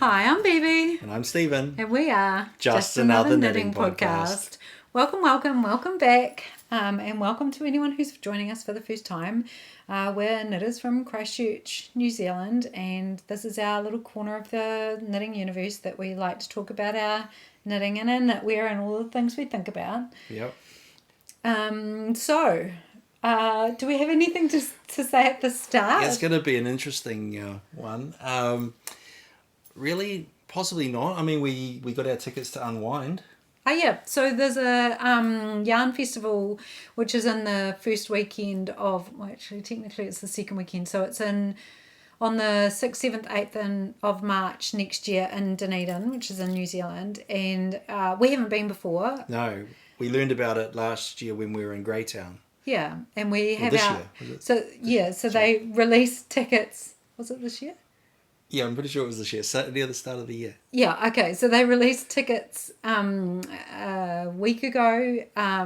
Hi, I'm Bebe. And I'm Stephen. And we are Just Another Knitting Podcast. Welcome back. And welcome to anyone who's joining us for the first time. We're knitters from Christchurch, New Zealand, and this is our little corner of the knitting universe that we like to talk about our knitting and our knitwear and all the things we think about. Yep. Do we have anything to say at the start? It's going to be an interesting one. Really, possibly not. I mean, we got our tickets to Unwind. Oh yeah, so there's a yarn festival which is in the first weekend of, well, actually technically it's the second weekend, so it's on the 6th, 7th, 8th of March next year in Dunedin, which is in New Zealand, and we haven't been before. No, we learned about it last year when we were in Greytown. Yeah, and we have this our... year, was it? So they released tickets, was it this year? Yeah, I'm pretty sure it was this year, near the start of the year. Yeah, okay. So they released tickets a week ago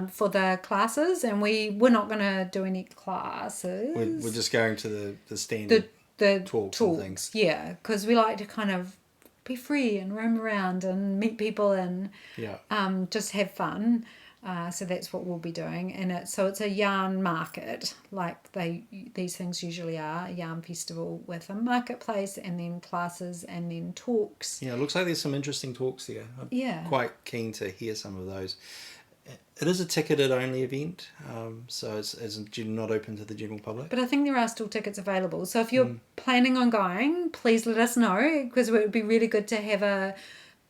for the classes, and we're not going to do any classes. We're just going to the standard talks and things. Yeah, because we like to kind of be free and roam around and meet people and just have fun. So that's what we'll be doing, and it's a yarn market, like these things usually are, a yarn festival with a marketplace and then classes and then talks. Yeah, it looks like there's some interesting talks there. I'm quite keen to hear some of those. It is a ticketed only event, so it's not open to the general public. But I think there are still tickets available. So if you're planning on going, please let us know, because it would be really good to have a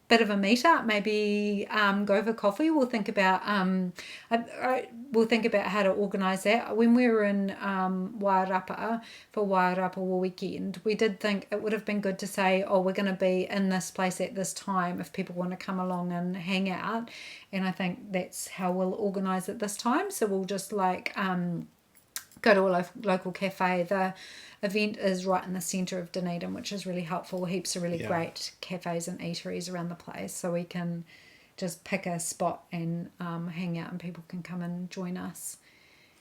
bit of a meetup, maybe go for coffee. We'll think about how to organise that. When we were in Wairapa for Wairapa weekend, we did think it would have been good to say, we're going to be in this place at this time if people want to come along and hang out, and I think that's how we'll organise it this time. So we'll just go to a local cafe. The event is right in the centre of Dunedin, which is really helpful. Heaps of really great cafes and eateries around the place, so we can just pick a spot and hang out, and people can come and join us,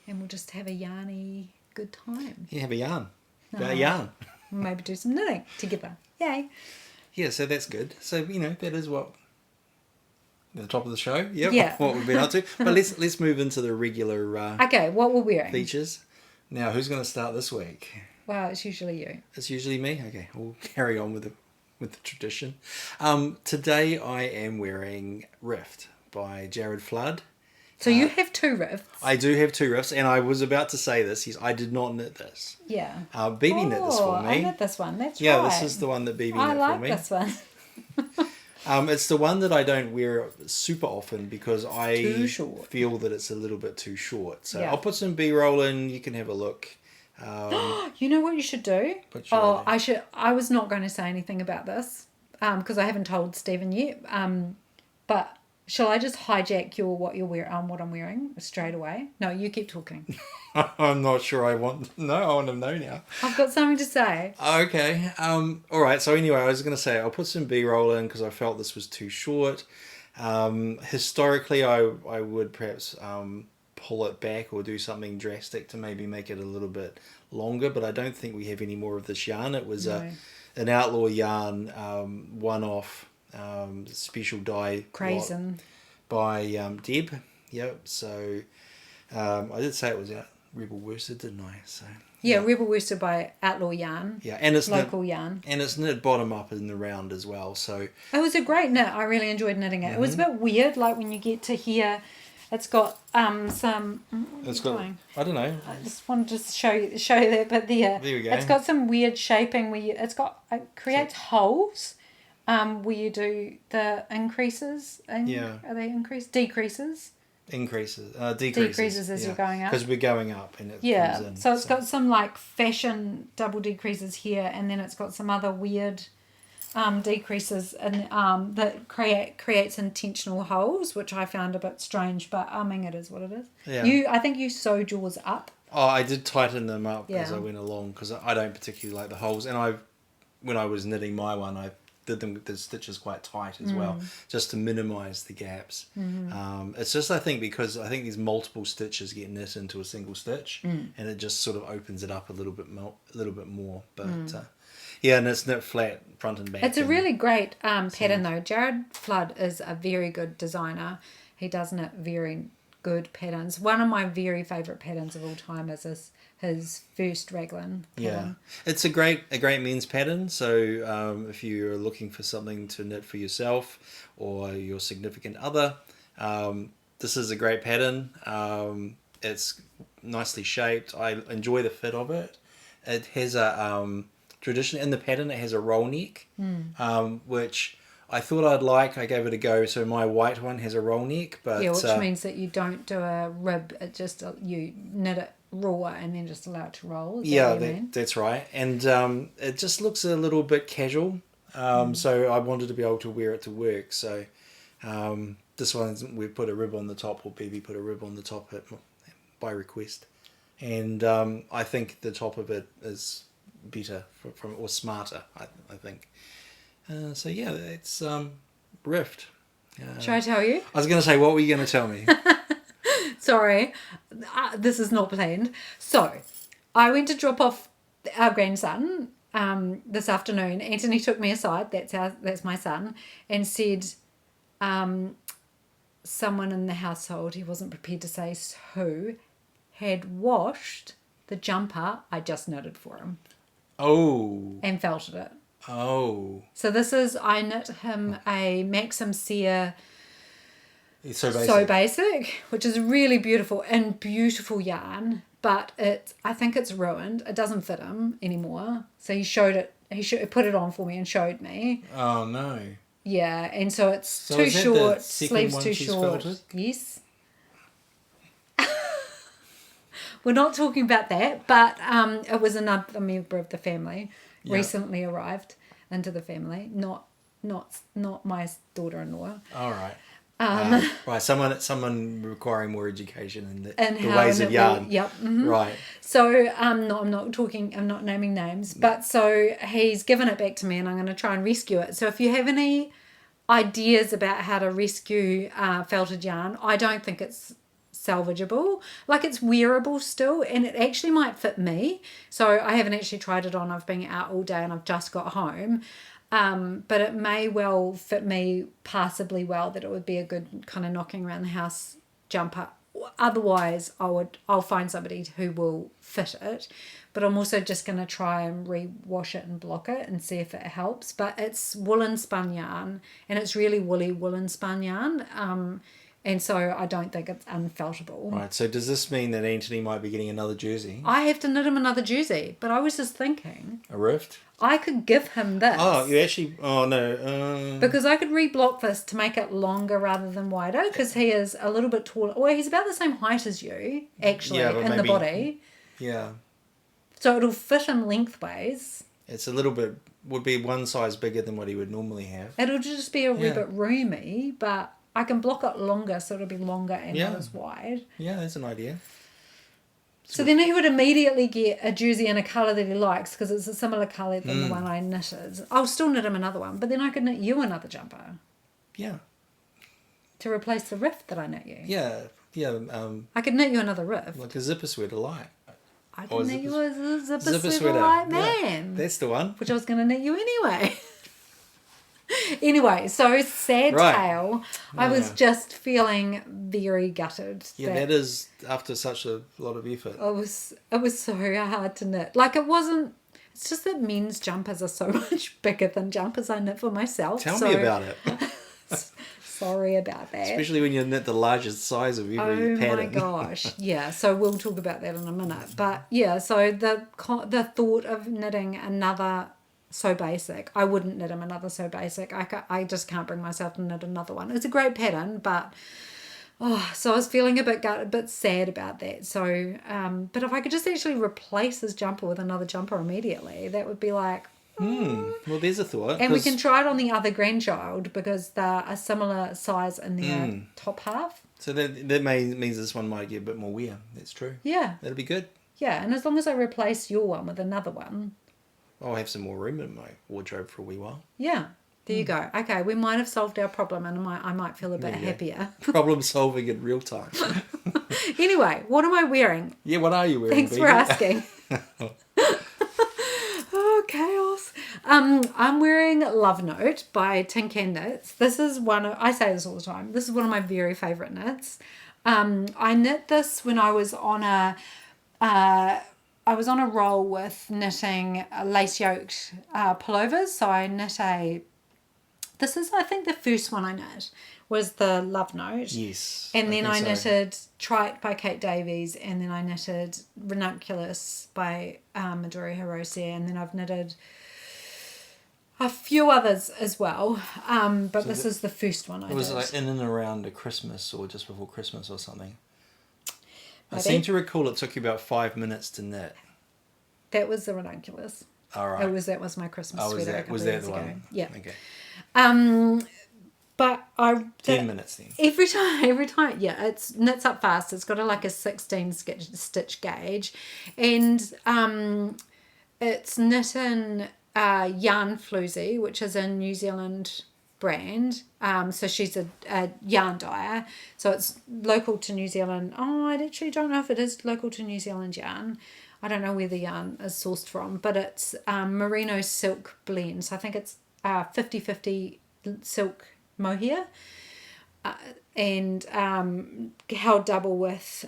and we'll just have a yarny good time. Yeah, have a yarn. Yarn. Maybe do some knitting together. Yay. Yeah, so that's good. So, that is what... the top of the show, what we've been up to. But let's move into the regular okay, what we're wearing. Features. Now, who's going to start this week? Well, it's usually you. It's usually me? Okay, we'll carry on with the tradition. Today I am wearing Rift by Jared Flood. So you have two rifts. I do have two rifts, and I was about to say this. I did not knit this. Yeah. Bebe knit this for me. I knit this one, that's right. Yeah, this is the one that Bebe knit for me. I like this one. It's the one that I don't wear super often because I feel that it's a little bit too short. So I'll put some B-roll in. You can have a look. You know what you should do? I was not going to say anything about this because I haven't told Stephen yet. But shall I just hijack what I'm wearing straight away? No, you keep talking. I'm not sure I want to know now. I've got something to say. Okay. All right. So anyway, I was going to say I'll put some B-roll in because I felt this was too short. Historically, I would perhaps pull it back or do something drastic to maybe make it a little bit longer, but I don't think we have any more of this yarn. It was an outlaw yarn, one-off special dye Crazen by Deb. Yep. So I did say it was out Rebel Worsted, didn't I? So Rebel Worsted by Outlaw Yarn. Yeah, and it's local yarn, and it's knit bottom up in the round as well. So it was a great knit. I really enjoyed knitting it. It was a bit weird, like when you get to here. It's got some. It's got. I don't know. I just wanted to show you that, but there we go. It's got some weird shaping where it creates holes, where you do the increases. Are they decreases? Decreases as you're going up. Because we're going up and it comes in. So it's got some like fashion double decreases here, and then it's got some other weird decreases and that creates intentional holes, which I found a bit strange, but I mean it is what it is. Yeah. I think you sewed yours up. Oh, I did tighten them up as I went along because I don't particularly like the holes, and when I was knitting my one, I did the stitches quite tight as well, just to minimise the gaps. It's just I think these multiple stitches get knit into a single stitch, and it just sort of opens it up a little bit more. But Yeah, and it's knit flat front and back. It's a and- really great pattern though. Jared Flood is a very good designer. He does knit very good patterns. One of my very favourite patterns of all time is his first raglan Yeah, pattern. it's a great men's pattern. So if you're looking for something to knit for yourself or your significant other, this is a great pattern. It's nicely shaped. I enjoy the fit of it. It has a tradition in the pattern. It has a roll neck, which I thought I'd like. I gave it a go. So my white one has a roll neck, but Yeah, which means that you don't do a rib. It just you knit it raw and then just allow it to roll. Is that what you mean? that's right. And it just looks a little bit casual. So I wanted to be able to wear it to work. So this one we put a rib on the top, or Bebe put a rib on the top by request. And I think the top of it is better or smarter. I think. So yeah, it's Rift. Should I tell you? I was going to say, what were you going to tell me? Sorry, this is not planned. So, I went to drop off our grandson this afternoon. Anthony took me aside. That's my son, and said, someone in the household, he wasn't prepared to say who, had washed the jumper I just knitted for him. Oh. And felted it. Oh. So this is, I knit him a Maxim Sear It's so basic. So Basic, which is really beautiful and beautiful yarn, but I think it's ruined. It doesn't fit him anymore. So he showed it, put it on for me and showed me. Oh no. Yeah, and so it's So too is that short, the second sleeves one too she's short. felted? Yes. We're not talking about that, but it was another member of the family recently arrived into the family, not my daughter-in-law. All right. Right, someone requiring more education in the how ways of yarn. Yep. Mm-hmm. Right. So no, I'm not naming names, but so he's given it back to me, and I'm going to try and rescue it. So if you have any ideas about how to rescue felted yarn, I don't think it's salvageable. Like, it's wearable still, and it actually might fit me. So I haven't actually tried it on. I've been out all day and I've just got home. But it may well fit me passably well, that it would be a good kind of knocking around the house jumper. Otherwise, I'll find somebody who will fit it. But I'm also just going to try and re-wash it and block it and see if it helps. But it's woolen spun yarn, and it's really woolly woolen spun yarn. And so I don't think it's unfeltable. Right. So does this mean that Anthony might be getting another jersey? I have to knit him another jersey, but I was just thinking A Rift? I could give him this. Oh, you actually... Oh, no. Because I could re-block this to make it longer rather than wider, because he is a little bit taller. Well, he's about the same height as you, actually, Yeah, but in the maybe- body. Yeah. So it'll fit him lengthways. It's a little bit... Would be one size bigger than what he would normally have. It'll just be a wee Yeah. bit roomy, but I can block it longer, so it'll be longer and Yeah. not as wide. Yeah, that's an idea. So then he would immediately get a jersey in a colour that he likes, because it's a similar colour than the one I knitted. I'll still knit him another one, but then I could knit you another jumper Yeah. to replace the rift that I knit you. Yeah. Yeah. I could knit you another rift. Like a zipper sweater light. I or could knit you a zipper Zipper sweater like Yeah. man. That's the one. Which I was going to knit you anyway. Anyway, so sad Right. tale. I was Yeah. just feeling very gutted. Yeah, that is after such a lot of effort. It was so hard to knit. Like, it wasn't. It's just that men's jumpers are so much bigger than jumpers I knit for myself. Tell me about it. Sorry about that. Especially when you knit the largest size of every pattern. Oh my gosh. Yeah, so we'll talk about that in a minute. But yeah, so the thought of knitting another So Basic, I wouldn't knit him another So Basic. I just can't bring myself to knit another one. It's a great pattern, but so I was feeling a bit sad about that. So, but if I could just actually replace his jumper with another jumper immediately, that would be like. Well, there's a thought. And we can try it on the other grandchild, because they're a similar size in their top half. So that means this one might get a bit more wear. That's true. Yeah. That'll be good. Yeah, and as long as I replace your one with another one. I'll have some more room in my wardrobe for a wee while. Yeah. There you go. Okay, we might have solved our problem, and I might feel a bit happier. Problem solving in real time. Anyway, what am I wearing? Yeah, what are you wearing? Thanks for Bebe? asking. Oh, chaos. I'm wearing Love Note by Tin Can Knits. This is I say this all the time. This is one of my very favourite knits. I knit this when I was on a roll with knitting lace yoked pullovers. So I knit this is, I think, the first one I knit was the Love Note. Yes. And then I think so. knitted Trite by Kate Davies, and then I knitted Ranunculus by Midori Hirose, and then I've knitted a few others as well. But this is the first one I did. Was it like in and around a Christmas or just before Christmas or something? Maybe. I seem to recall it took you about 5 minutes to knit. That was the Ranunculus. All right. That was my Christmas sweater a couple was of that years the ago. one? Yeah. Okay. But 10 minutes then. Every time, yeah, it knits up fast. It's got a 16 stitch gauge, and it's knit in Yarn Floozy, which is a New Zealand brand. So she's a yarn dyer, so it's local to New Zealand. Oh, I actually don't know if it is local to New Zealand yarn. I don't know where the yarn is sourced from, but it's merino silk blend. So I think it's 50-50 silk mohair, and held double with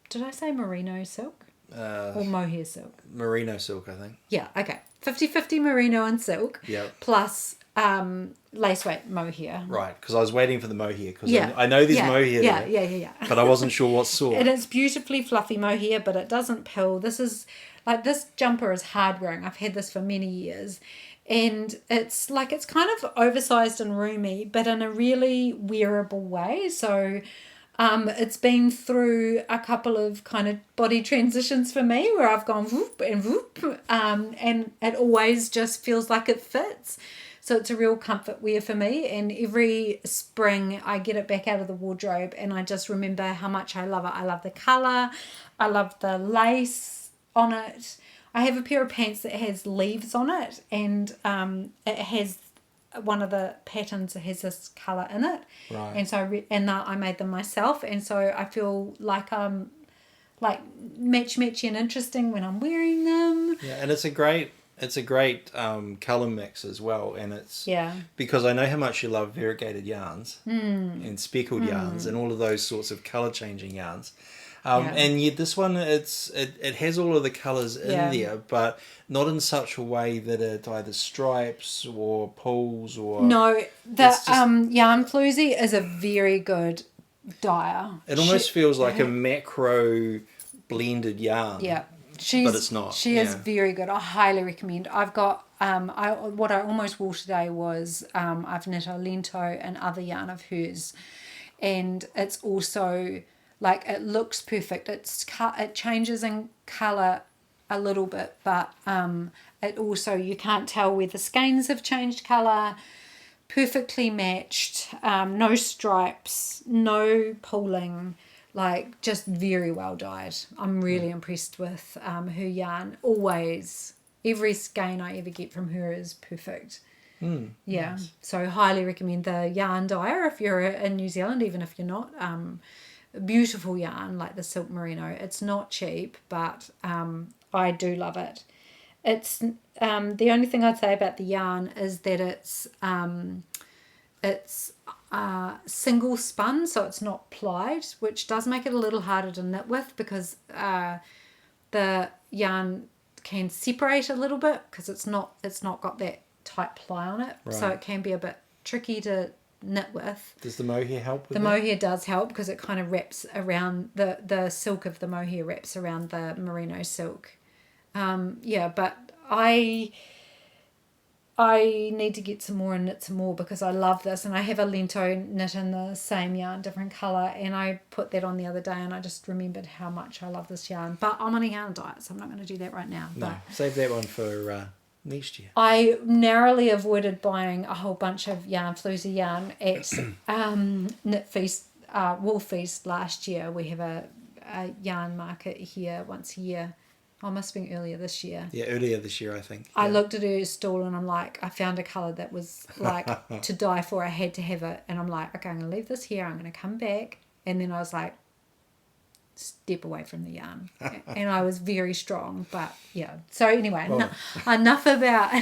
did I say merino silk or mohair silk? Merino silk, I think. Yeah, okay. 50-50 merino and silk. Yeah. Plus lace weight mohair. Right, because I was waiting for the mohair, because Yeah. I know there's yeah. mohair Yeah, there, yeah. but I wasn't sure what sort. And it's beautifully fluffy mohair, but it doesn't pill. This is this jumper is hard wearing. I've had this for many years, and it's kind of oversized and roomy, but in a really wearable way. So it's been through a couple of kind of body transitions for me where I've gone whoop and whoop, and it always just feels like it fits. So it's a real comfort wear for me, and every spring I get it back out of the wardrobe and I just remember how much I love it. I love the colour, I love the lace on it. I have a pair of pants that has leaves on it, and it has one of the patterns that has this colour in it. Right. And so I made them myself, and so I feel like I'm matchy and interesting when I'm wearing them. Yeah, and it's a great colour mix as well, and it's Yeah. because I know how much you love variegated yarns and speckled yarns and all of those sorts of colour changing yarns. And yet this one, it has all of the colours in there, but not in such a way that it either stripes or pulls or... No, Yarn Floozy is a very good dyer. It almost feels like a macro blended yarn. Yeah. But it's not. She is very good. I highly recommend. I've got what I almost wore today was I've knit a lento and other yarn of hers, and it's also it looks perfect. It changes in colour a little bit, but it also, you can't tell where the skeins have changed colour. Perfectly matched, no stripes, no pulling. Just very well dyed. I'm really impressed with her yarn. Always. Every skein I ever get from her is perfect. Yeah. Nice. So highly recommend the yarn dyer if you're in New Zealand, even if you're not. Beautiful yarn like the silk merino. It's not cheap, but I do love it. It's the only thing I'd say about the yarn is that it's single spun, so it's not plied, which does make it a little harder to knit with because the yarn can separate a little bit because it's not got that tight ply on it. Right. So it can be a bit tricky to knit with. Does the mohair help with the mohair does help because it kind of wraps around the silk of the mohair wraps around the merino silk. But I need to get some more and knit some more because I love this, and I have a lento knit in the same yarn, different colour, and I put that on the other day and I just remembered how much I love this yarn. But I'm on a yarn diet, so I'm not going to do that right now. No, save that one for next year. I narrowly avoided buying a whole bunch of Yarn Floozy yarn at Knit Feast, Wool Feast last year. We have a yarn market here once a year. Oh, must have been earlier this year. Yeah, earlier this year, I think. I looked at her stall and I'm like, I found a colour that was to die for. I had to have it. And I'm like, okay, I'm going to leave this here. I'm going to come back. And then I was like, step away from the yarn. And I was very strong, but yeah. So anyway, Well. enough about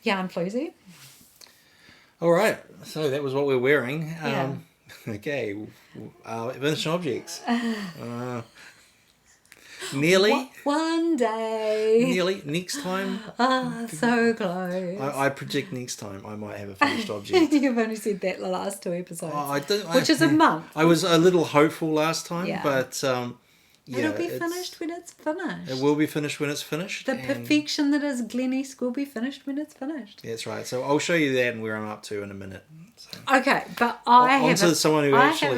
Yarn Floozy. All right, so that was what we're wearing. Yeah. Okay, finished objects. Nearly. One day. Nearly. Next time. So close. I predict next time I might have a finished object. You've only said that the last 2 episodes. Which is I, a month. I was a little hopeful last time, Yeah. but yeah, It'll be finished when it's finished. It will be finished when it's finished. The perfection that is Glenesk will be finished when it's finished. That's right. So I'll show you that and where I'm up to in a minute. So. Okay, but I have a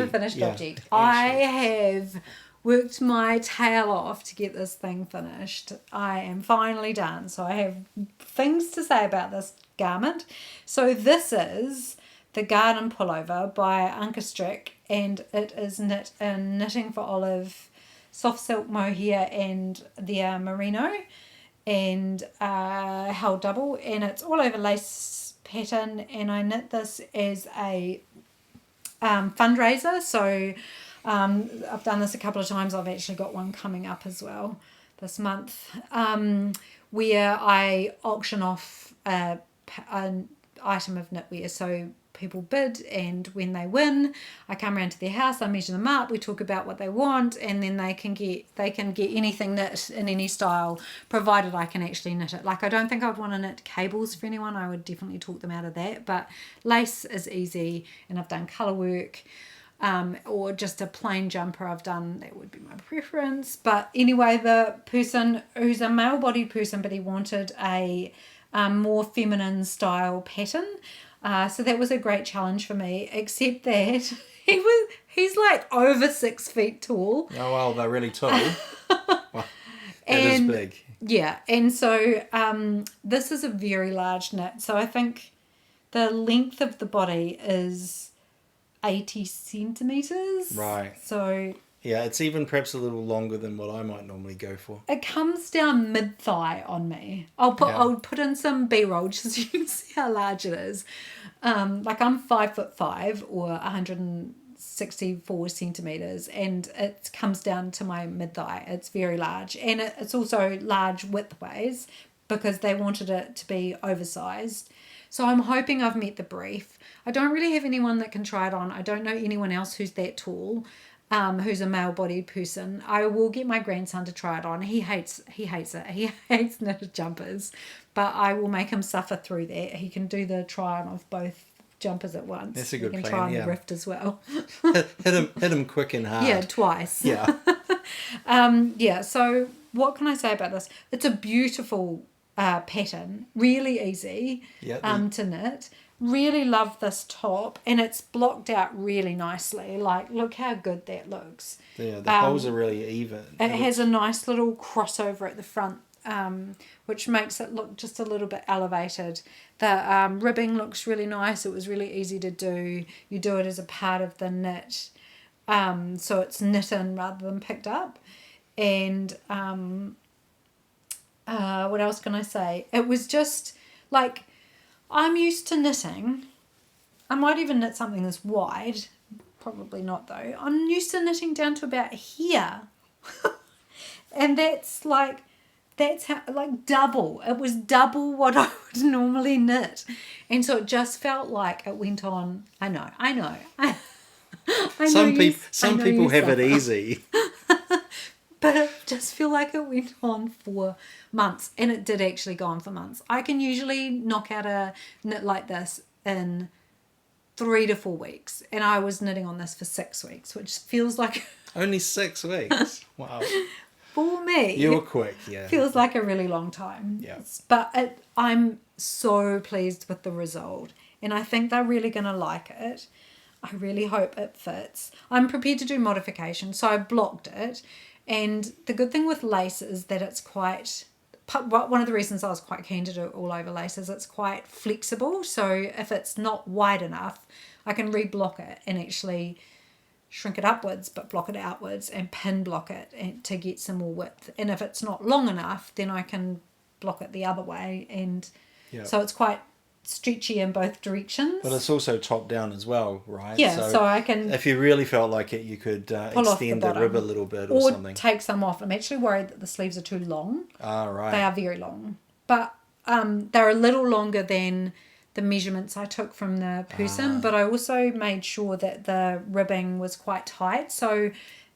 finished object. I have worked my tail off to get this thing finished. I am finally done. So I have things to say about this garment. So this is the Garden Pullover by Unkestrick, and it is knit in Knitting for Olive, soft silk mohair, and the merino, and held double, and it's all over lace pattern. And I knit this as a fundraiser. So I've done this a couple of times. I've actually got one coming up as well this month, where I auction off an item of knitwear. So people bid, and when they win, I come around to their house, I measure them up, we talk about what they want, and then they can get anything knit in any style, provided I can actually knit it. Like, I don't think I'd want to knit cables for anyone. I would definitely talk them out of that, but lace is easy, and I've done colourwork. Or just a plain jumper I've done, that would be my preference. But anyway, the person who's a male-bodied person, but he wanted a more feminine style pattern. So that was a great challenge for me, except that he's like over 6 feet tall. Oh, well, they're really tall. Well, that is big. Yeah, and so this is a very large knit. So I think the length of the body is 80 centimetres. Right. So yeah, it's even perhaps a little longer than what I might normally go for. it comes down mid-thigh on me. I'll put in some B-roll just so you can see how large it is. Like, I'm 5'5" or 164 centimetres, and it comes down to my mid-thigh. It's very large, and it's also large widthways because they wanted it to be oversized. So I'm hoping I've met the brief. I don't really have anyone that can try it on. I don't know anyone else who's that tall, who's a male-bodied person. I will get my grandson to try it on. He hates it. He hates knitted jumpers, but I will make him suffer through that. He can do the try-on of both jumpers at once. That's a good plan. He can try on the rift as well. hit him quick and hard. Yeah, twice. Yeah. Yeah. So what can I say about this? It's a beautiful pattern, really easy to knit. Really love this top, and it's blocked out really nicely. Like, look how good that looks. Yeah, the holes are really even. It has a nice little crossover at the front, which makes it look just a little bit elevated. The ribbing looks really nice. It was really easy to do. You do it as a part of the knit, so it's knit in rather than picked up. And what else can I say? It was just like, I'm used to knitting. I might even knit something this wide. Probably not, though. I'm used to knitting down to about here. And that's how, like, double. It was double what I would normally knit. And so it just felt like it went on. I know. Some people have it easy. But it just feel like it went on for months, and it did actually go on for months. I can usually knock out a knit like this in 3 to 4 weeks, and I was knitting on this for 6 weeks, which feels like only 6 weeks. Wow. For me, you were quick. Yeah, feels like a really long time. Yeah, but I'm so pleased with the result, and I think they're really gonna like it. I really hope it fits. I'm prepared to do modifications, so I blocked it. And the good thing with lace is that it's quite, one of the reasons I was quite keen to do it all over lace is it's quite flexible. So if it's not wide enough, I can reblock it and actually shrink it upwards, but block it outwards and pin block it to get some more width. And if it's not long enough, then I can block it the other way. And so it's quite stretchy in both directions. But it's also top down as well, right? Yeah, so I can if you really felt like it, you could pull off the extend the bottom rib a little bit or something. take some off. I'm actually worried that the sleeves are too long. Ah, right. They are very long, but they're a little longer than the measurements I took from the person. But I also made sure that the ribbing was quite tight, so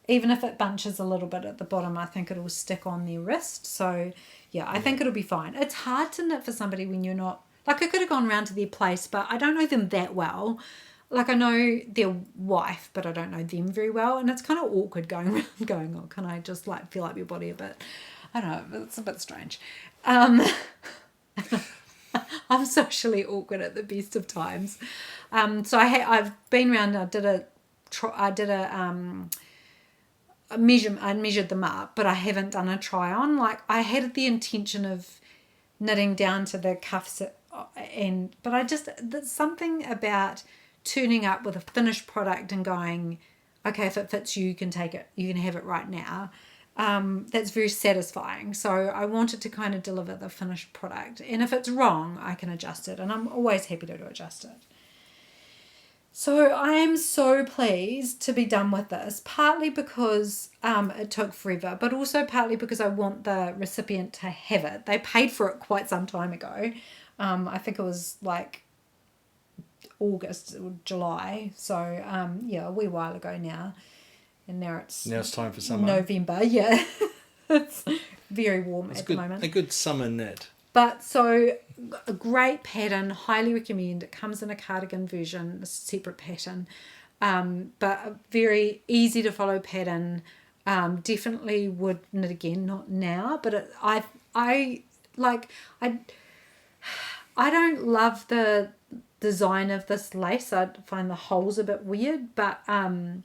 even if it bunches a little bit at the bottom, I think it'll stick on their wrist. So yeah, I think it'll be fine. It's hard to knit for somebody when you're not, like, I could have gone round to their place, but I don't know them that well. Like, I know their wife, but I don't know them very well, and it's kind of awkward going around going, oh, can I just like feel up your body a bit? I don't know, it's a bit strange. I'm socially awkward at the best of times. So I've been around. I measured them up, but I haven't done a try on. Like, I had the intention of knitting down to the cuffs, but there's something about turning up with a finished product and going, okay, if it fits you, you can take it, you can have it right now. That's very satisfying. So I wanted to kind of deliver the finished product, and if it's wrong, I can adjust it, and I'm always happy to adjust it. So I am so pleased to be done with this, partly because it took forever, but also partly because I want the recipient to have it. They paid for it quite some time ago. I think it was like August or July. So yeah, a wee while ago now. And now it's time for summer. November, yeah. It's very warm at the moment. A good summer knit. But so a great pattern, highly recommend. It comes in a cardigan version, a separate pattern, but a very easy to follow pattern. Definitely would knit again, not now, but I don't love the design of this lace. I find the holes a bit weird, but when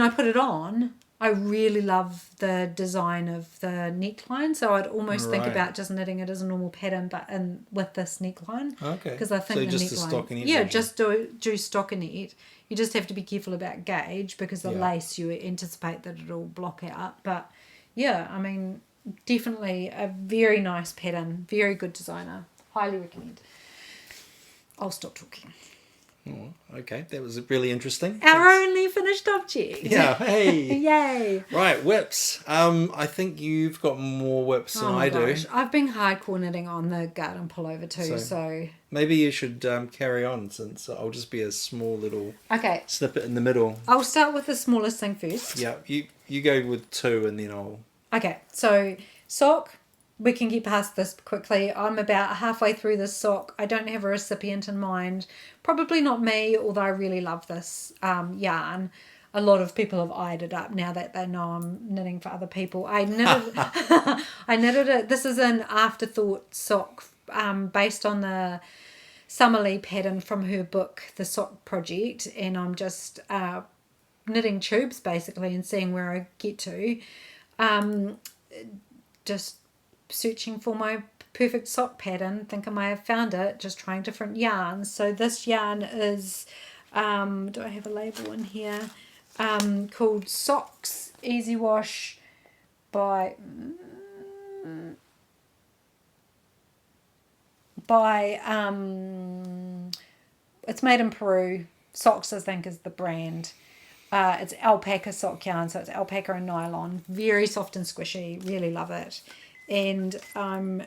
I put it on, I really love the design of the neckline, so I'd almost think about just knitting it as a normal pattern, but with this neckline. Okay. Because I think the neckline, the stockinette version. Just do stockinette. You just have to be careful about gauge, because the lace, you anticipate that it'll block out. But yeah, I mean, definitely a very nice pattern, very good designer. Highly recommend. I'll stop talking. Oh, okay, that was really interesting. Our only finished object. Yeah, hey. Yay. Right, whips. I think you've got more whips than I do. I've been hardcore knitting on the garden pullover too, so... Maybe you should carry on, since I'll just be a small little snippet in the middle. I'll start with the smallest thing first. Yeah, you go with 2 and then I'll... Okay, so sock... We can get past this quickly. I'm about halfway through this sock. I don't have a recipient in mind. Probably not me, although I really love this yarn. A lot of people have eyed it up now that they know I'm knitting for other people. I knitted it. This is an afterthought sock based on the Summerlee pattern from her book, The Sock Project. And I'm just knitting tubes basically and seeing where I get to. Just searching for my perfect sock pattern, think I may have found it, just trying different yarns. So this yarn is do I have a label in here, called Socks Easy Wash by it's made in Peru. Socks, I think, is the brand. It's alpaca sock yarn, so it's alpaca and nylon, very soft and squishy, really love it. And I'm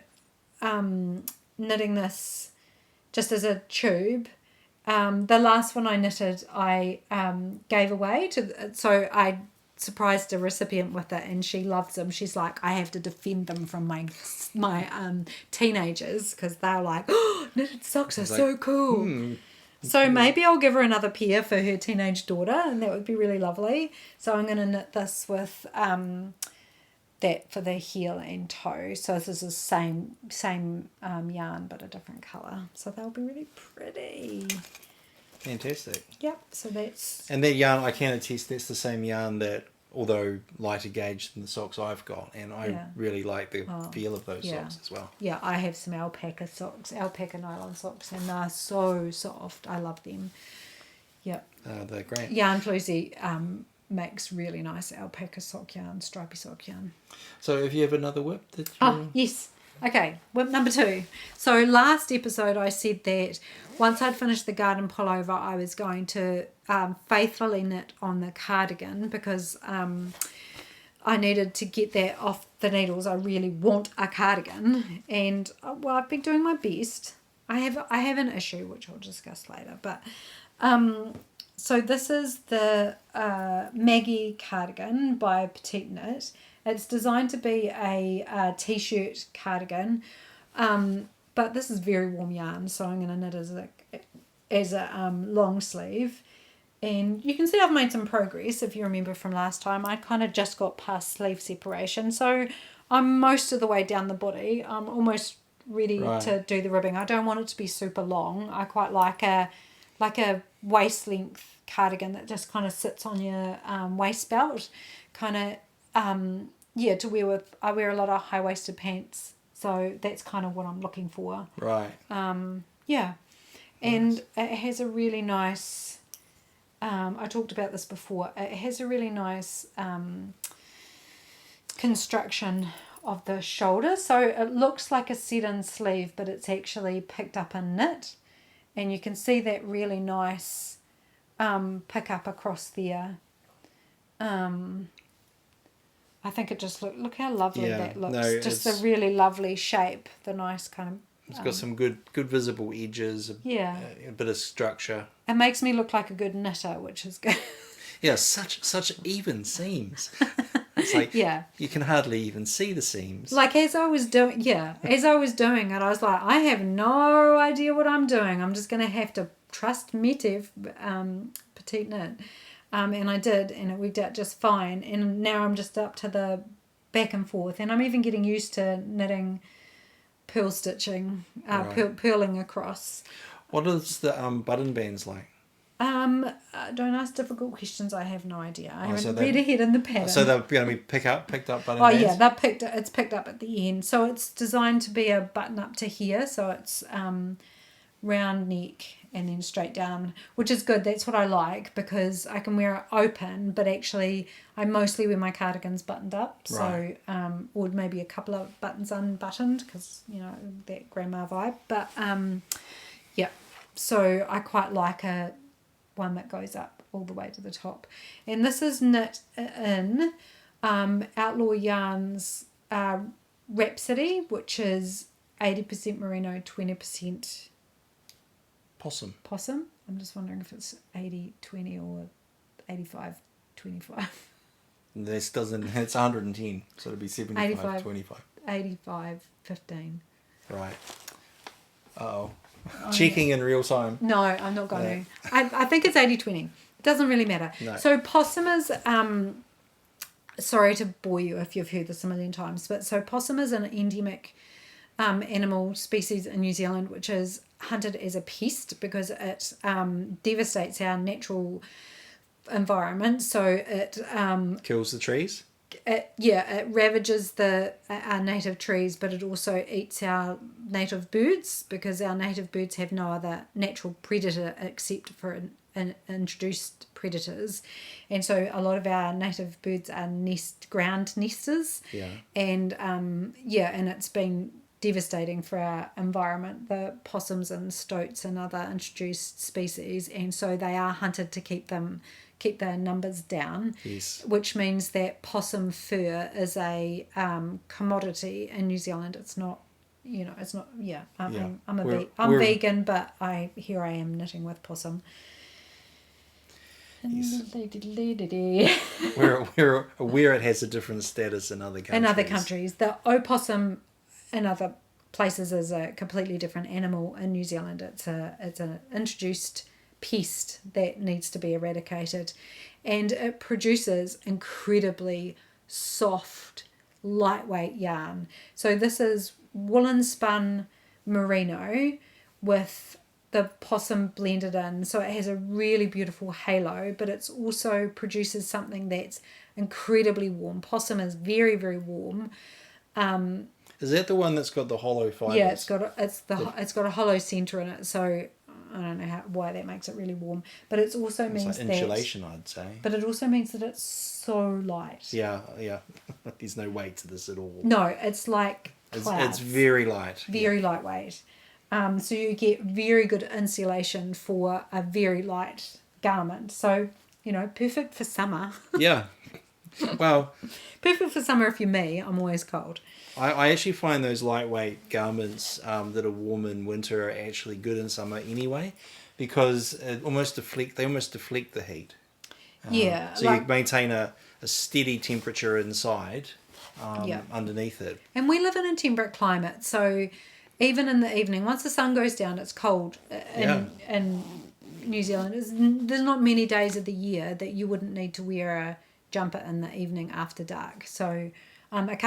knitting this just as a tube. The last one I knitted, I gave away so I surprised a recipient with it, and she loves them. She's like, I have to defend them from my teenagers, because they're like, oh, knitted socks are so cool. So maybe I'll give her another pair for her teenage daughter, and that would be really lovely. So I'm going to knit this with that for the heel and toe. So this is the same yarn, but a different colour. So they'll be really pretty. Fantastic. Yep, so that's... And that yarn, I can attest, that's the same yarn that, although lighter gauge than the socks I've got, and I really like the feel of those socks as well. Yeah, I have some alpaca socks, alpaca nylon socks, and they're so soft. I love them. Yep. They're great. Yarn Floozy makes really nice alpaca sock yarn, stripy sock yarn. So if you have another whip that you... Oh, yes. Okay, whip number 2. So last episode I said that once I'd finished the garden pullover, I was going to faithfully knit on the cardigan because I needed to get that off the needles. I really want a cardigan, and well, I've been doing my best. I have an issue which I'll discuss later, but so this is the Maggie cardigan by Petite Knit. It's designed to be a t-shirt cardigan, but this is very warm yarn, so I'm going to knit as a long sleeve. And you can see I've made some progress. If you remember from last time, I kind of just got past sleeve separation, so I'm most of the way down the body. I'm almost ready to do the ribbing. I don't want it to be super long. I quite like a waist length cardigan that just kind of sits on your waist belt, kind of to wear with. I wear a lot of high waisted pants, so that's kind of what I'm looking for. Right. Yeah, and it has a really nice. I talked about this before. It has a really nice construction of the shoulder, so it looks like a set-in sleeve, but it's actually picked up and knit, and you can see that really nice pick up across there. I think it just look how lovely that looks. No, just a really lovely shape. The nice kind of. It's got some good visible edges. A bit of structure. It makes me look like a good knitter, which is good. Yeah, such even seams. It's like you can hardly even see the seams. Like as I was doing it, I was like, I have no idea what I'm doing. I'm just going to have to trust Metev, Petite Knit. And I did, and it worked out just fine. And now I'm just up to the back and forth, and I'm even getting used to knitting purl stitching, purling across. What is the button bands like? Don't ask difficult questions. I have no idea. I haven't read ahead in the pattern. So they're going to be picked up button bands? Oh yeah, it's picked up at the end. So it's designed to be a button up to here. So it's round neck and then straight down, which is good. That's what I like because I can wear it open, but actually I mostly wear my cardigans buttoned up. Right. So or maybe a couple of buttons unbuttoned because that grandma vibe. But so I quite like a one that goes up all the way to the top, and this is knit in Outlaw Yarns Rhapsody, which is 80% merino, 20% possum. I'm just wondering if it's 80-20 or 85-25. This doesn't. It's 110, so it'll be 75-25. 85-15. Right. Uh-oh. Checking in real time. No, I'm not going to. I think it's 80-20. It doesn't really matter. No. So possum is, sorry to bore you if you've heard this a million times, but so possum is an endemic animal species in New Zealand, which is hunted as a pest because it devastates our natural environment. So it kills the trees. It ravages our native trees, but it also eats our native birds because our native birds have no other natural predator except for introduced predators, and so a lot of our native birds are ground nesters. And and it's been devastating for our environment, the possums and stoats and other introduced species, and so they are hunted to keep their numbers down. Yes. Which means that possum fur is a commodity in New Zealand. It's not, it's not. I'm vegan, but I am knitting with possum. Yes. We're aware it has a different status in other countries. The opossum in other places is a completely different animal. In New Zealand, it's an introduced pest that needs to be eradicated, and it produces incredibly soft, lightweight yarn. So this is woolen spun merino with the possum blended in, so it has a really beautiful halo, but it also produces something that's incredibly warm. Possum is very, very warm. Is that the one that's got the hollow fibers? Yeah, it's got a hollow center in it, so I don't know why that makes it really warm, but it also means like insulation, I'd say. But it also means that it's so light. Yeah. There's no weight to this at all. No, it's like It's clouds. very light. Very lightweight. So you get very good insulation for a very light garment. So, perfect for summer. Yeah. Well, Perfect for summer if you're me. I'm always cold. I actually find those lightweight garments that are warm in winter are actually good in summer anyway, because they almost deflect the heat. Yeah. So you maintain a steady temperature inside underneath it. And we live in a temperate climate, so even in the evening, once the sun goes down, it's cold in New Zealand. There's not many days of the year that you wouldn't need to wear a jumper in the evening after dark. So a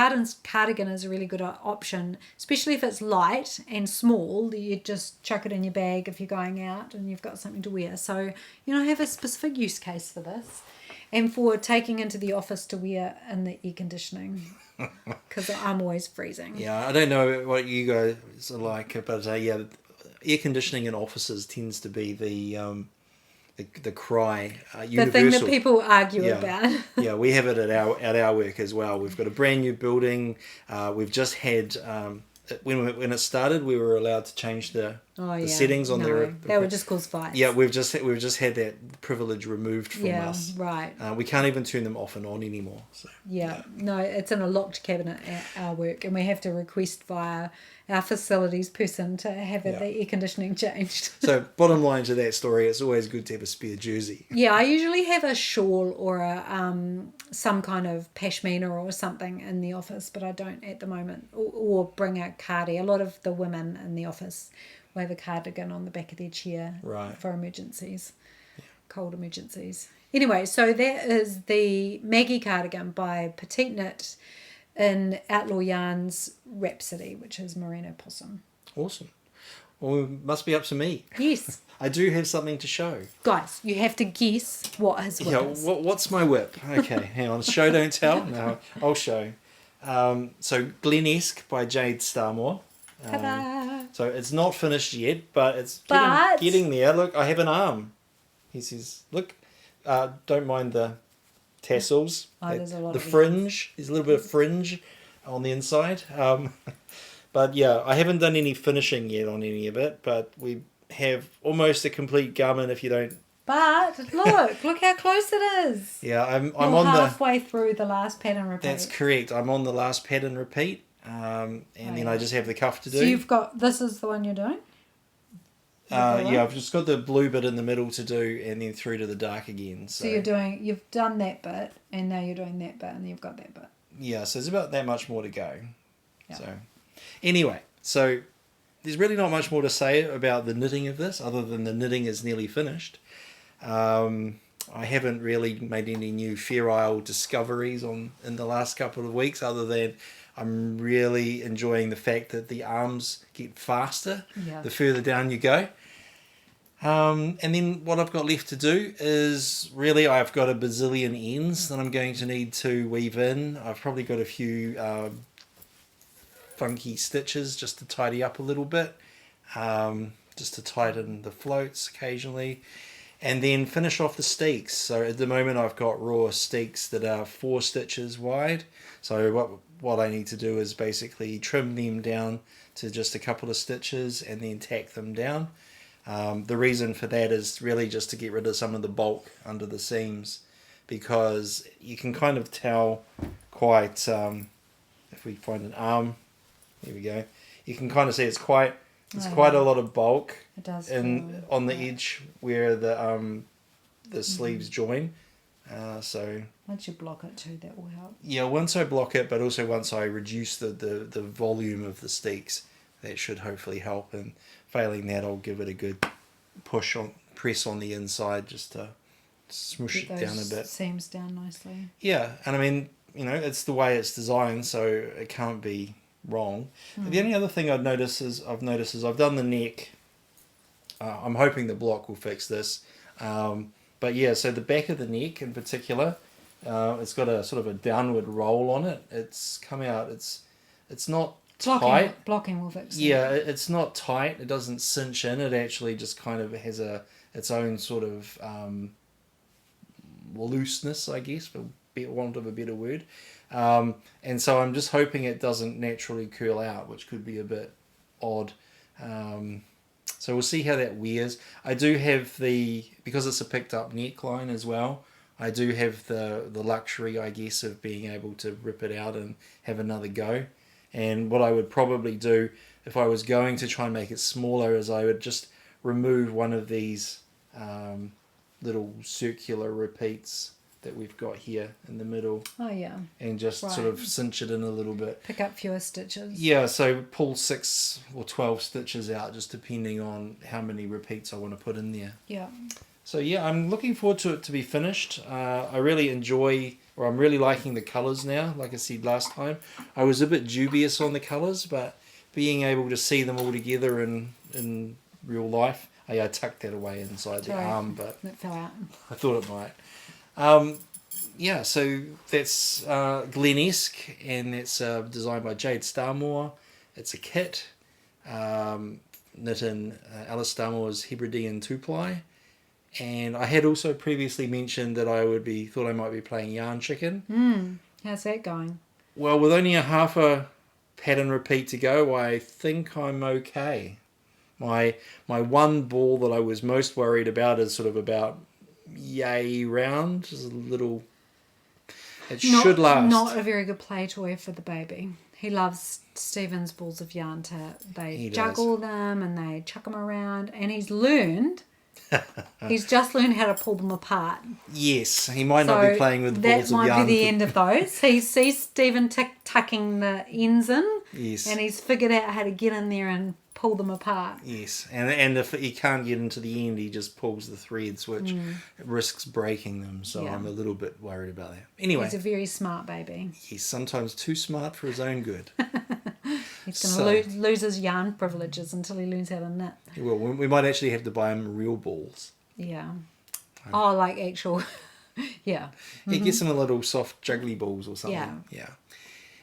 cardigan is a really good option, especially if it's light and small. You just chuck it in your bag if you're going out and you've got something to wear. So, have a specific use case for this. And for taking into the office to wear in the air conditioning, because I'm always freezing. Yeah, I don't know what you guys are like, but air conditioning in offices tends to be the cry, universal. The thing that people argue about. Yeah, we have it at our work as well. We've got a brand new building. We've just had when it started, we were allowed to change the settings on that would just cause fights. Yeah, we've just had that privilege removed from us. Yeah, right. We can't even turn them off and on anymore. So, no, it's in a locked cabinet at our work, and we have to request via our facilities person to have the air conditioning changed. So, bottom line to that story, it's always good to have a spare jersey. Yeah, I usually have a shawl or some kind of pashmina or something in the office, but I don't at the moment. Or bring a cardi. A lot of the women in the office will have a cardigan on the back of their chair for emergencies, cold emergencies. Anyway, so that is the Maggie cardigan by Petite Knit in Outlaw Yarn's Rhapsody, which is merino possum. Awesome. Well, it must be up to me. Yes. I do have something to show. Guys, you have to guess what his whip is. What's my whip? Okay, hang on. Show, don't tell. No, I'll show. So Glen-esque by Jade Starmore. Ta-da! So it's not finished yet, but it's getting there. Look, I have an arm. He says, look, don't mind the tassels. There's a lot of fringe. There's a little bit of fringe on the inside. But yeah, I haven't done any finishing yet on any of it, but we have almost a complete garment if you don't... But look how close it is. Yeah, I'm You're on halfway through the last pattern repeat. That's correct. I'm on the last pattern repeat, then I just have the cuff to do. So you've got, this is the one you're doing? I've just got the blue bit in the middle to do, and then through to the dark again. So you've done that bit, and now you're doing that bit, and then you've got that bit. Yeah, so there's about that much more to go. Yeah. So anyway, so there's really not much more to say about the knitting of this, other than the knitting is nearly finished. I haven't really made any new Fair Isle discoveries in the last couple of weeks, other than I'm really enjoying the fact that the arms get faster the further down you go. And then what I've got left to do is really I've got a bazillion ends that I'm going to need to weave in. I've probably got a few funky stitches just to tidy up a little bit, just to tighten the floats occasionally, and then finish off the steeks. So at the moment I've got raw steeks that are 4 stitches wide. So what I need to do is basically trim them down to just a couple of stitches and then tack them down. The reason for that is really just to get rid of some of the bulk under the seams, because you can kind of tell quite, if we find an arm, there we go, you can kind of see it's quite a lot of bulk on the edge where the sleeves join. So once you block it too, that will help. Yeah, once I block it, but also once I reduce the volume of the steeks, that should hopefully help. And failing that, I'll give it a good press on the inside just to smoosh it down a bit. Seams down nicely. Yeah, and I mean, it's the way it's designed, so it can't be wrong. But the only other thing I've noticed is I've done the neck. I'm hoping the block will fix this. But yeah, so the back of the neck in particular, it's got a sort of a downward roll on it. It's come out. It's not tight. Blocking will fix it. Yeah, it's not tight. It doesn't cinch in. It actually just kind of has its own sort of looseness, I guess, for want of a better word. And so I'm just hoping it doesn't naturally curl out, which could be a bit odd. So we'll see how that wears. I do have because it's a picked up neckline as well, I do have the luxury, I guess, of being able to rip it out and have another go. And what I would probably do if I was going to try and make it smaller is I would just remove one of these little circular repeats that we've got here in the middle. Oh, yeah. And just sort of cinch it in a little bit. Pick up fewer stitches. Yeah, so pull 6 or 12 stitches out, just depending on how many repeats I want to put in there. Yeah. So yeah, I'm looking forward to it to be finished. I'm really liking the colours now. Like I said last time, I was a bit dubious on the colours, but being able to see them all together in real life, I tucked that away inside the arm, but it fell out. I thought it might. Yeah, so that's Glen-esque, and that's designed by Jade Starmore. It's a kit, knit in Alice Starmore's Hebridean 2-ply. And I had also previously mentioned that I thought I might be playing Yarn Chicken. How's that going? Well, with only a half a pattern repeat to go, I think I'm okay. My one ball that I was most worried about is sort of about yay round. Just a little. Should last. Not a very good play toy for the baby. He loves Stephen's balls of yarn. They juggle them and they chuck them around, and he's learned. He's just learned how to pull them apart. Yes, he might not be playing with balls of yarn. That might be the end of those. He sees Stephen tucking the ends in. Yes. And he's figured out how to get in there and pull them apart. Yes, and if he can't get into the end, he just pulls the threads, which risks breaking them. So I'm a little bit worried about that. Anyway. He's a very smart baby. He's sometimes too smart for his own good. He's going to lose his yarn privileges until he learns how to knit. Well, we might actually have to buy him real balls. Yeah. Oh, like actual... yeah. He gets some little soft juggly balls or something. Yeah.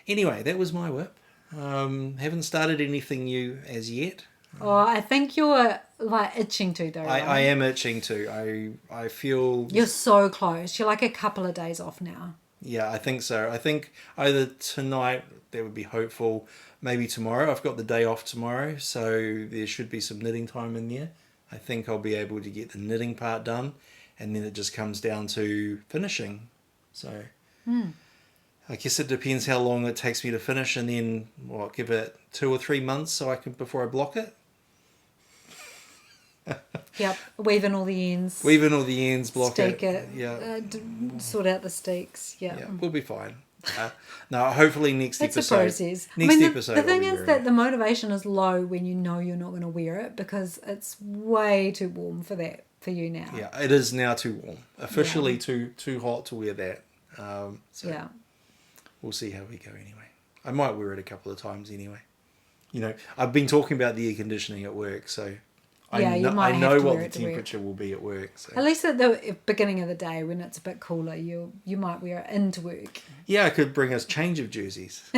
Anyway, that was my whip. Haven't started anything new as yet. Oh, I think you're like itching to though. Right? I am itching to. I feel... You're so close. You're like a couple of days off now. Yeah, I think so. I think either tonight, that would be hopeful, maybe tomorrow. I've got the day off tomorrow, so there should be some knitting time in there. I think I'll be able to get the knitting part done, and then it just comes down to finishing. So I guess it depends how long it takes me to finish, and then give it 2 or 3 months before I block it. Yep, weave in all the ends. Block stake it. Yeah. Sort out the stakes. Yeah, we'll be fine. No, hopefully next episode. It's a process. The thing is that the motivation is low when you know you're not going to wear it because it's way too warm for you now. Yeah, it is now too warm. Officially too hot to wear that. We'll see how we go anyway. I might wear it a couple of times anyway. I've been talking about the air conditioning at work, so I know what the temperature will be at work. So. At least at the beginning of the day when it's a bit cooler, you might wear it into work. Yeah, I could bring us change of jerseys.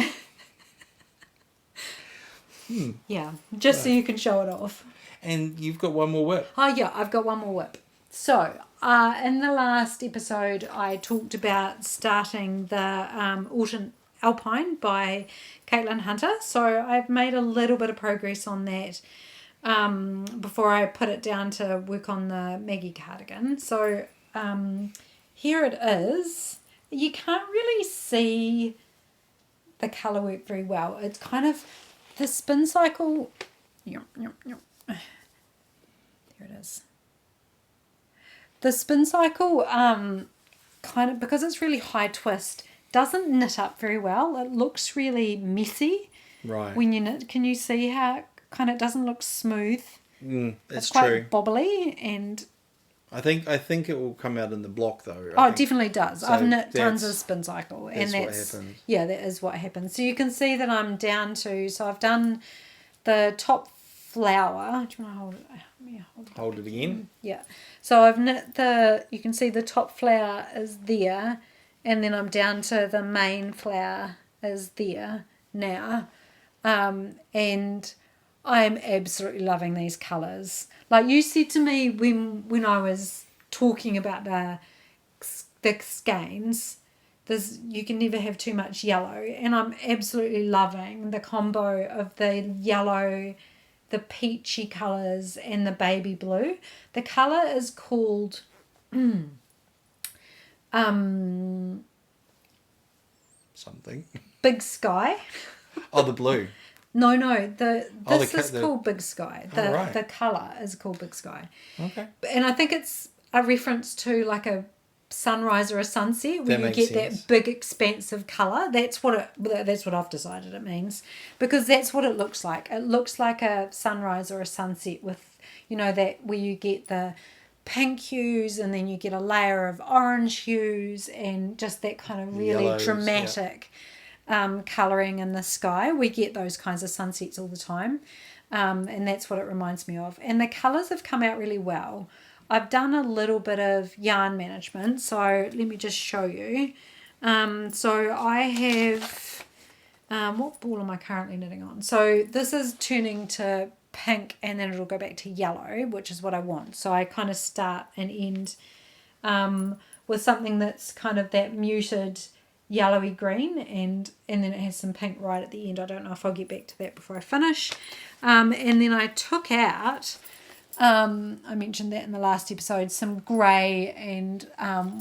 Yeah, just so you can show it off. And you've got one more whip. Oh yeah, I've got one more whip. So, in the last episode, I talked about starting the Autumn Alpine by Caitlin Hunter. So I've made a little bit of progress on that before I put it down to work on the Maggie cardigan. So here it is. You can't really see the colour work very well. It's kind of the spin cycle. There it is. The spin cycle kind of, because it's really high twist, doesn't knit up very well. It looks really messy. Right. When you knit, can you see how it doesn't look smooth? It's quite true. Bobbly, and I think it will come out in the block though. It definitely does. So I've knit tons of spin cycle, and that's what happens. Yeah, that is what happens. So you can see that I'm down to. So I've done the top flower. Do you want to hold it? Yeah, hold it again. Yeah. So I've knit you can see the top flower is there, and then I'm down to the main flower is there now, and I'm absolutely loving these colours. Like you said to me when I was talking about the skeins, you can never have too much yellow, and I'm absolutely loving the combo of the yellow, the peachy colours, and the baby blue. The colour is called something. Big Sky. Oh, the blue. No, this is the called Big Sky. right. The colour is called Big Sky. Okay. And I think it's a reference to like a sunrise or a sunset where That you get sense. that big expansive colour. That's what I've decided it means, because that's what it looks like. It looks like a sunrise or a sunset with, that where you get the pink hues and then you get a layer of orange hues and just that kind of really Yellows, dramatic colouring in the sky. We get those kinds of sunsets all the time, and that's what it reminds me of. And the colours have come out really well. I've done a little bit of yarn management, so let me just show you. So I have, what ball am I currently knitting on? So this is turning to pink and then it'll go back to yellow, which is what I want. So I kind of start and end with something that's kind of that muted yellowy green, and then it has some pink right at the end. I don't know if I'll get back to that before I finish. And then I took out, I mentioned that in the last episode, some grey and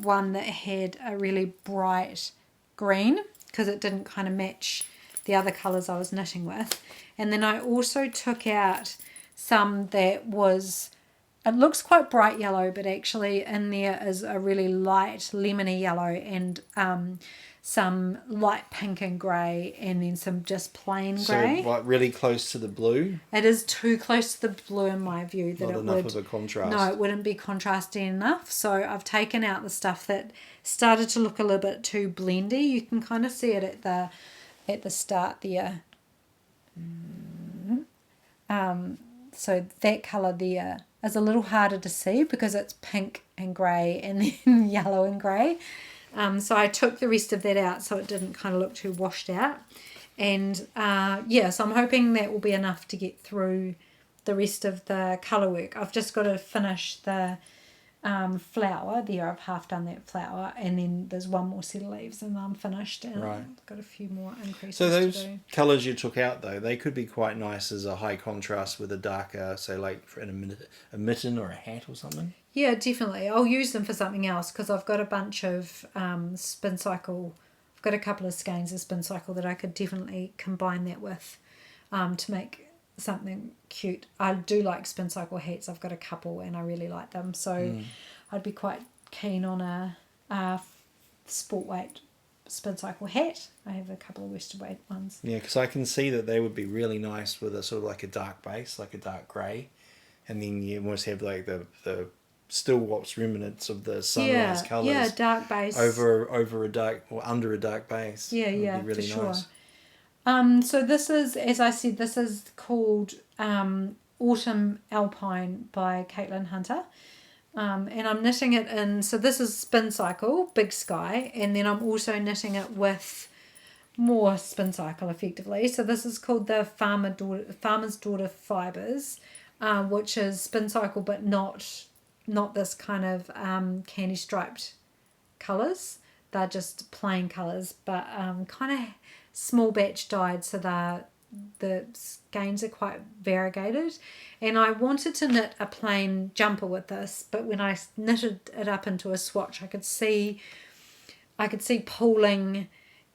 one that had a really bright green because it didn't kind of match the other colours I was knitting with. And then I also took out some that was, it looks quite bright yellow, but actually in there is a really light lemony yellow and some light pink and grey, and then some just plain grey. So, really close to the blue? It is too close to the blue in my view. That Not it enough would, of a contrast. No, it wouldn't be contrasting enough. So I've taken out the stuff that started to look a little bit too blendy. You can kind of see it at the start there. So that colour there is a little harder to see because it's pink and grey and then yellow and grey. So I took the rest of that out so it didn't kind of look too washed out. And so I'm hoping that will be enough to get through the rest of the colour work. I've just got to finish the flower there. I've half done that flower, and then there's one more set of leaves and I'm finished, and right. I've got a few more increases so those to do. colours you took out though, they could be quite nice as a high contrast with a darker, say like in a mitten or a hat or something. Yeah, definitely. I'll use them for something else because I've got a bunch of spin cycle. I've got a couple of skeins of spin cycle that I could definitely combine that with to make something cute. I do like spin cycle hats. I've got a couple and I really like them. So I'd be quite keen on a sport weight spin cycle hat. I have a couple of worsted weight ones. Yeah, because I can see that they would be really nice with a sort of like a dark base, like a dark grey. And then you almost have like the still what's remnants of the sunrise colours. Yeah, dark base. Over a dark, or under a dark base. Yeah, Would be really for nice. Sure. So this is, as I said, this is called Autumn Alpine by Caitlin Hunter. And I'm knitting it in, so this is Spin Cycle, Big Sky, and then I'm also knitting it with more Spin Cycle effectively. So this is called the Farmer's Daughter Fibres, which is Spin Cycle but not this kind of candy striped colours. They're just plain colours, but kind of small batch dyed, so the skeins are quite variegated. And I wanted to knit a plain jumper with this, but when I knitted it up into a swatch, I could see pooling,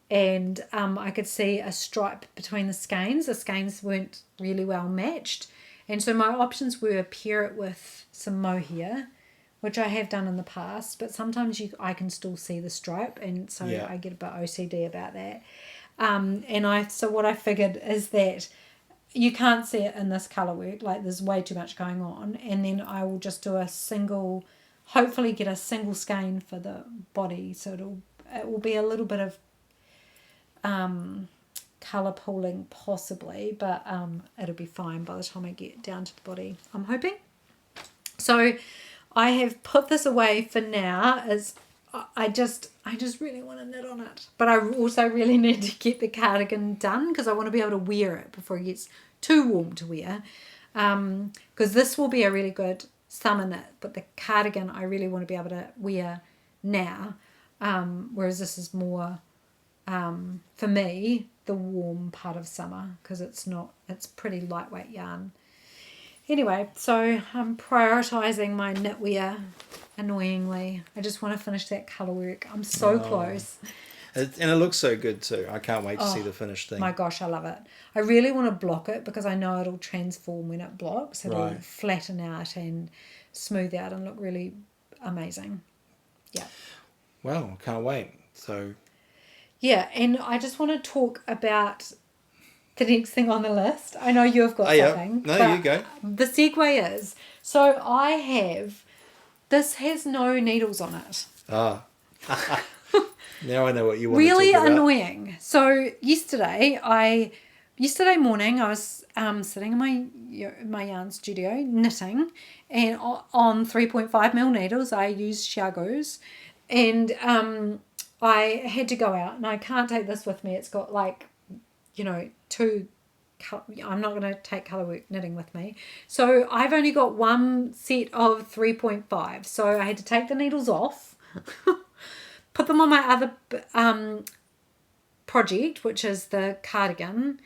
and I could see a stripe between the skeins. The skeins weren't really well matched, and so my options were pair it with some mohair, which I have done in the past, but sometimes I can still see the stripe, and so I get a bit OCD about that. So what I figured is that you can't see it in this colour work, like there's way too much going on, and then I will just do hopefully get a single skein for the body, so it will be a little bit of colour pooling possibly, but it'll be fine by the time I get down to the body, I'm hoping. So I have put this away for now, as I just really want to knit on it. But I also really need to get the cardigan done because I want to be able to wear it before it gets too warm to wear. Because this will be a really good summer knit, but the cardigan I really want to be able to wear now. whereas this is more, for me, the warm part of summer because it's pretty lightweight yarn. Anyway, so I'm prioritising my knitwear, annoyingly. I just want to finish that Colorwork. I'm so close. And it looks so good too. I can't wait to see the finished thing. My gosh, I love it. I really want to block it because I know it'll transform when it blocks. It'll flatten out and smooth out and look really amazing. Yeah. Wow, can't wait. So. Yeah, and I just want to talk about the next thing on the list. I know you've got something. Yeah. No, you go. The segue is, so this has no needles on it. Ah. Now I know what you want really to talk about. Annoying. So yesterday morning I was sitting in my yarn studio knitting, and on 3.5mm needles I used Chiago's, and I had to go out, and I can't take this with me. It's got I'm not going to take Colorwork knitting with me. So I've only got one set of 3.5. So I had to take the needles off, put them on my other project, which is the cardigan,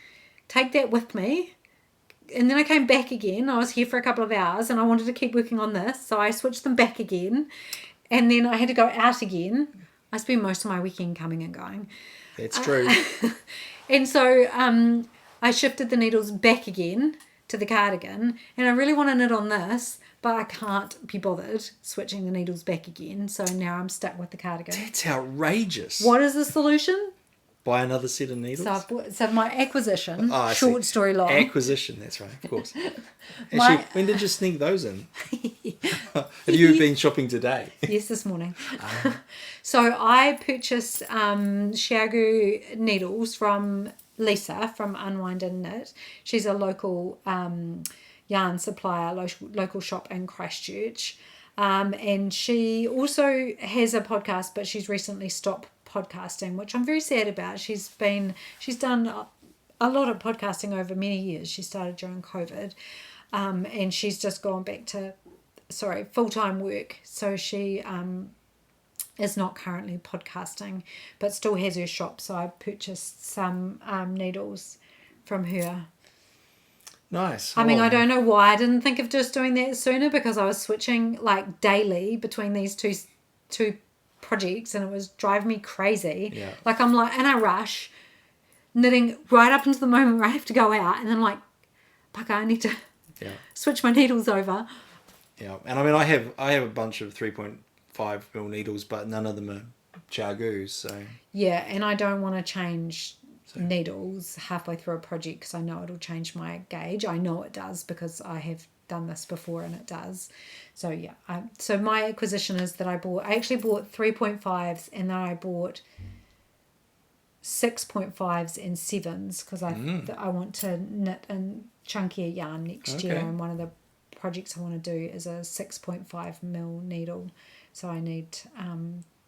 take that with me. And then I came back again. I was here for a couple of hours and I wanted to keep working on this. So I switched them back again. And then I had to go out again. I spend most of my weekend coming and going. That's true. And so I shifted the needles back again to the cardigan, and I really want to knit on this, but I can't be bothered switching the needles back again, so now I'm stuck with the cardigan. That's outrageous. What is the solution? Buy another set of needles? So my acquisition, short story long. Acquisition, that's right, of course. Actually, when did you sneak those in? Have you been shopping today? Yes, this morning. So I purchased Chiago needles from Lisa from Unwind and Knit. She's a local yarn supplier, local shop in Christchurch. And she also has a podcast, but she's recently stopped podcasting, which I'm very sad about. She's done a lot of podcasting over many years. She started during COVID, and she's just gone back to full-time work. So she is not currently podcasting, but still has her shop. So I purchased some needles from her. Nice. I mean, I don't know why I didn't think of just doing that sooner, because I was switching like daily between these two projects, and it was driving me crazy. Yeah. Like I'm like in a rush, knitting right up into the moment where I have to go out, and then like, fuck, I need to switch my needles over. Yeah, and I mean, I have a bunch of 3.5mm needles, but none of them are Chiago's, so. Yeah, and I don't want to change needles halfway through a project because I know it'll change my gauge. I know it does because I have done this before and it does. So yeah, so my acquisition is that I actually bought 3.5s, and then I bought 6.5s and 7s because I want to knit in chunkier yarn next year, and one of the projects I want to do is a 6.5mm needle. So I need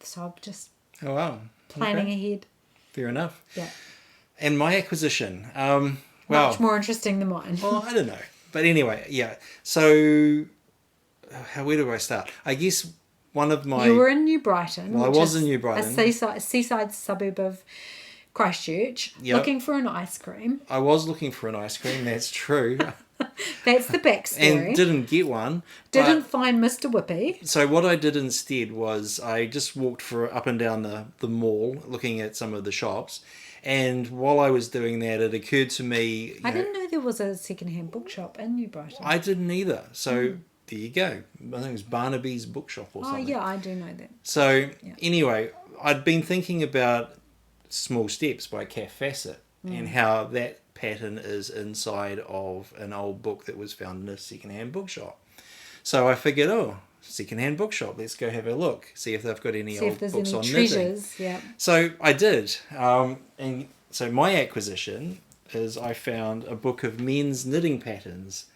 so I'm just planning ahead. Fair enough. Yeah. And my acquisition, much more interesting than mine. Well, I don't know. But anyway, yeah. So, where do I start? I guess one of my... You were in New Brighton. Well, I was in New Brighton. A seaside suburb of Christchurch, looking for an ice cream. I was looking for an ice cream, that's true. That's the backstory. And didn't get one. Didn't find Mr. Whippy. So what I did instead was I just walked up and down the mall looking at some of the shops. And while I was doing that, it occurred to me... I didn't know there was a second-hand bookshop in New Brighton. I didn't either. So there you go. I think it was Barnaby's Bookshop or something. Oh, yeah, I do know that. So anyway, I'd been thinking about Small Steps by Kath Fassett and how that pattern is inside of an old book that was found in a second-hand bookshop. So I figured, second-hand bookshop, let's go have a look, see if they've got any old books on treasures. knitting. Yeah. So I did, and so my acquisition is I found a book of men's knitting patterns,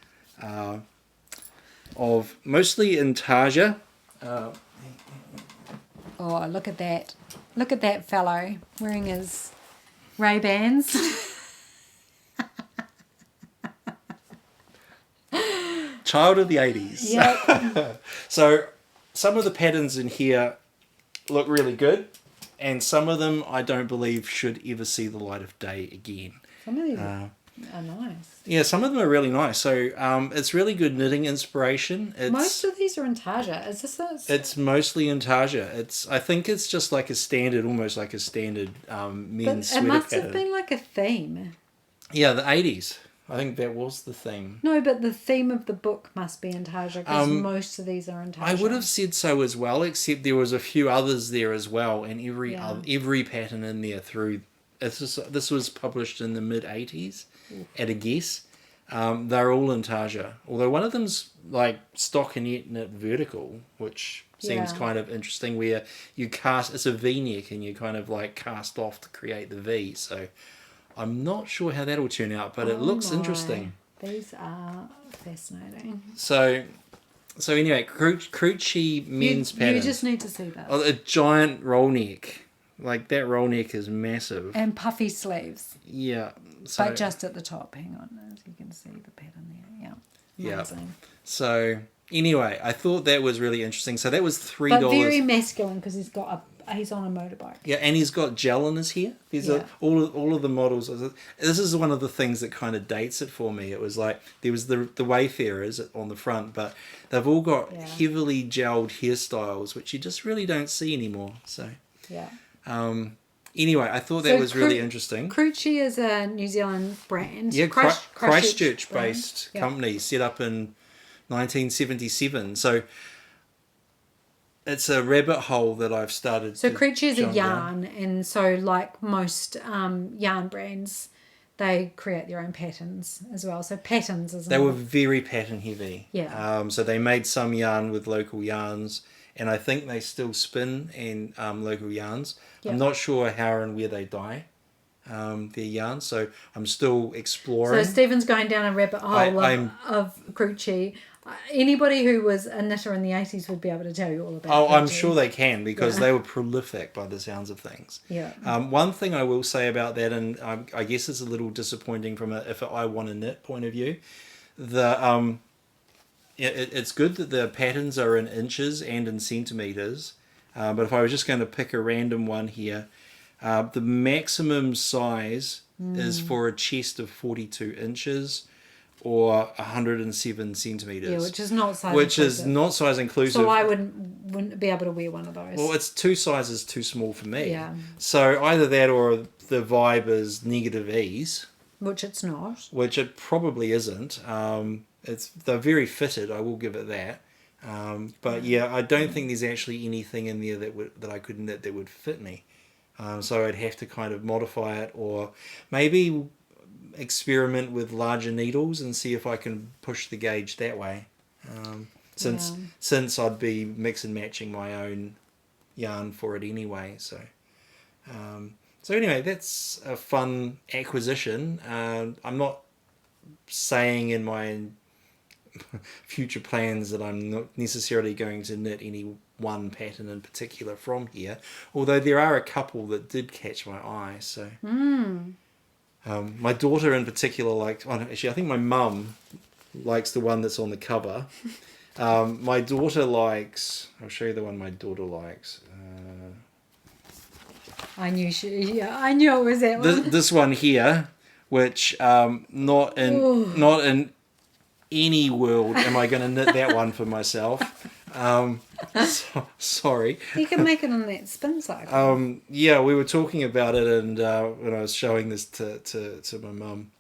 of mostly intarsia. Oh, look at that! Look at that fellow wearing his Ray-Bans. Child of the 80s. Yeah. So some of the patterns in here look really good. And some of them I don't believe should ever see the light of day again. Some of these are nice. Yeah, some of them are really nice. So it's really good knitting inspiration. Most of these are in Tarja. Is this a... It's mostly in Tarja. I think it's just like a standard, almost like a standard men's sweater It must pattern. have been like a theme. Yeah, the 80s. I think that was the theme. No, but the theme of the book must be in Tarja because most of these are in Tarja. I would have said so as well, except there was a few others there as well, and every pattern in there through. This was published in the mid 80s, at a guess. They're all in Tarja, although one of them's like stockinette knit vertical, which seems kind of interesting. Where you cast, it's a V-neck, and you kind of like cast off to create the V. So I'm not sure how that'll turn out, but it looks interesting. These are fascinating. So anyway, Crucci men's pattern. You just need to see that. A giant roll neck. Like, that roll neck is massive. And puffy sleeves. Yeah. But just at the top. Hang on, as you can see the pattern there. Yeah. Amazing. Yeah. So, anyway, I thought that was really interesting. So that was $3. But very masculine because he's on a motorbike. Yeah, and he's got gel in his hair. All of the models. This is one of the things that kind of dates it for me. It was like there was the Wayfarers on the front, but they've all got heavily gelled hairstyles, which you just really don't see anymore. So yeah. Anyway, I thought that was really interesting. Crucci is a New Zealand brand. Yeah, Christchurch-based company set up in 1977. So it's a rabbit hole that I've started. So Crucci is a yarn, and so like most yarn brands, they create their own patterns as well. So patterns is. They were very pattern heavy. Yeah. So they made some yarn with local yarns, and I think they still spin and local yarns. Yeah. I'm not sure how and where they dye their yarn, so I'm still exploring. So Stephen's going down a rabbit hole of Crucci. Anybody who was a knitter in the 80s would be able to tell you all about it. Oh, I'm sure they can, because they were prolific by the sounds of things. Yeah. One thing I will say about that, and I guess it's a little disappointing from if I want to knit point of view, it's good that the patterns are in inches and in centimetres, but if I was just going to pick a random one here, the maximum size is for a chest of 42 inches, or 107 centimetres. Yeah, which is not size inclusive. So I wouldn't be able to wear one of those. Well, it's 2 sizes too small for me. Yeah. So either that or the vibe is negative ease. Which it's not. Which it probably isn't. They're very fitted, I will give it that. But yeah, I don't think there's actually anything in there that I could knit that would fit me. So I'd have to kind of modify it, or maybe experiment with larger needles and see if I can push the gauge that way, since I'd be mix and matching my own yarn for it anyway. So anyway, that's a fun acquisition. I'm not saying in my future plans that I'm not necessarily going to knit any one pattern in particular from here, although there are a couple that did catch my eye. So my daughter in particular actually I think my mum likes the one that's on the cover. My daughter likes, I'll show you the one my daughter likes. I knew it was that one. This one here, which not in any world am I going to knit that one for myself. Sorry. You can make it on that spin cycle. Yeah, we were talking about it, and when I was showing this to my mum,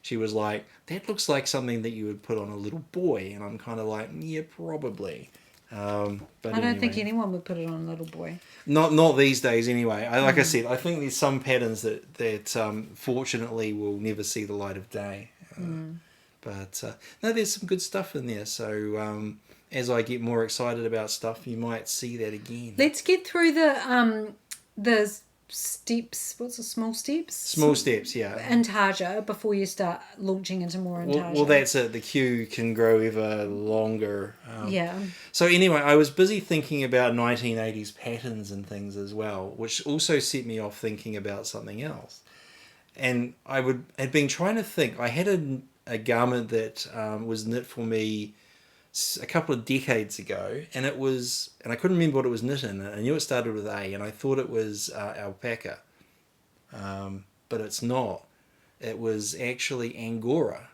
she was like, "That looks like something that you would put on a little boy," and I'm kind of like, "Yeah, probably." But I don't think anyone would put it on a little boy. Not these days, anyway. I said, I think there's some patterns that fortunately will never see the light of day. But no, there's some good stuff in there. So as I get more excited about stuff, you might see that again. Let's get through the steps. What's the small steps? Small steps, yeah. In Tarja before you start launching into more in Tarja. Well, that's it. The queue can grow ever longer. Yeah. So anyway, I was busy thinking about 1980s patterns and things as well, which also set me off thinking about something else. And had been trying to think. I had a garment that was knit for me a couple of decades ago, and I couldn't remember what it was knit in. I knew it started with A, and I thought it was alpaca, but it's not. It was actually Angora,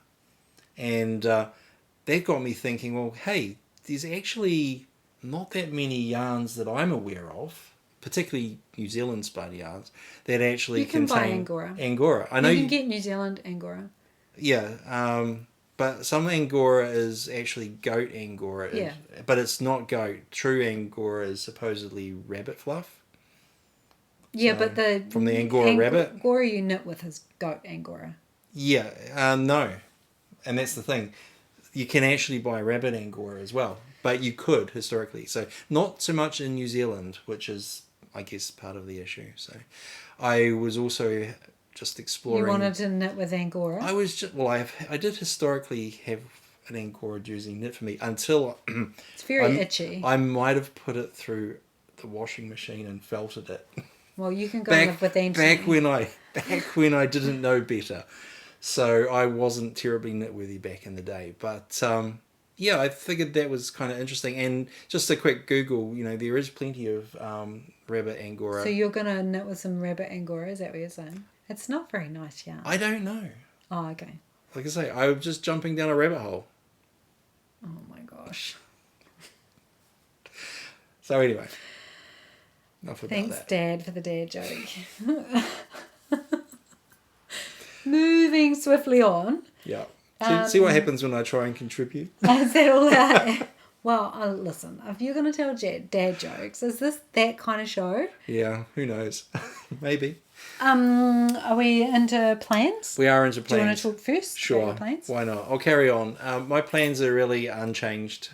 and that got me thinking. Well, hey, there's actually not that many yarns that I'm aware of, particularly New Zealand spun yarns, that actually You can buy contain Angora. Angora. I know You can get New Zealand Angora. yeah, but some Angora is actually goat Angora. Yeah. But it's not goat. True Angora is supposedly rabbit fluff. Yeah, So, but the from the Angora rabbit. Angora you knit with is goat Angora. Yeah, no, and that's the thing. You can actually buy rabbit Angora as well, but you could historically. So not so much in New Zealand, which is, I guess, part of the issue. So I was also just exploring. You wanted to knit with Angora? I was just I did historically have an Angora jersey knit for me until It's very itchy. I might have put it through the washing machine and felted it. Well, you can go live with Anthony. Back when I didn't know better. So I wasn't terribly knitworthy back in the day. But yeah, I figured that was kind of interesting. And just a quick Google, there is plenty of rabbit Angora. So you're going to knit with some rabbit Angora, is that what you're saying? It's not very nice yarn. I don't know. Oh, okay. Like I say, I was just jumping down a rabbit hole. Oh my gosh. So anyway, enough about Thanks, that. Dad, for the dad joke. Moving swiftly on. Yeah. See what happens when I try and contribute? Is that all that? Well, listen, if you're going to tell dad jokes, is this that kind of show? Yeah, who knows? Maybe. Are we into plans? We are into plans. Do you want to talk first? Sure. About your plans? Why not? I'll carry on. My plans are really unchanged.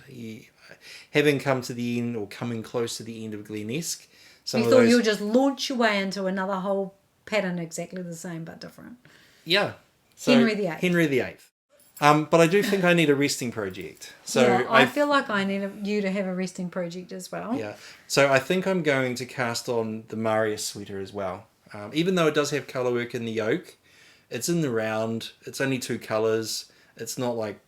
Having come to the end, or coming close to the end of Glenesque, You thought you would just launch your way into another whole pattern exactly the same but different. Yeah. So, Henry VIII. Henry VIII. But I do think I need a resting project. So yeah, I feel like I need you to have a resting project as well. Yeah. So I think I'm going to cast on the Marius sweater as well. Even though it does have colourwork in the yoke, it's in the round. It's only 2 colours. It's not like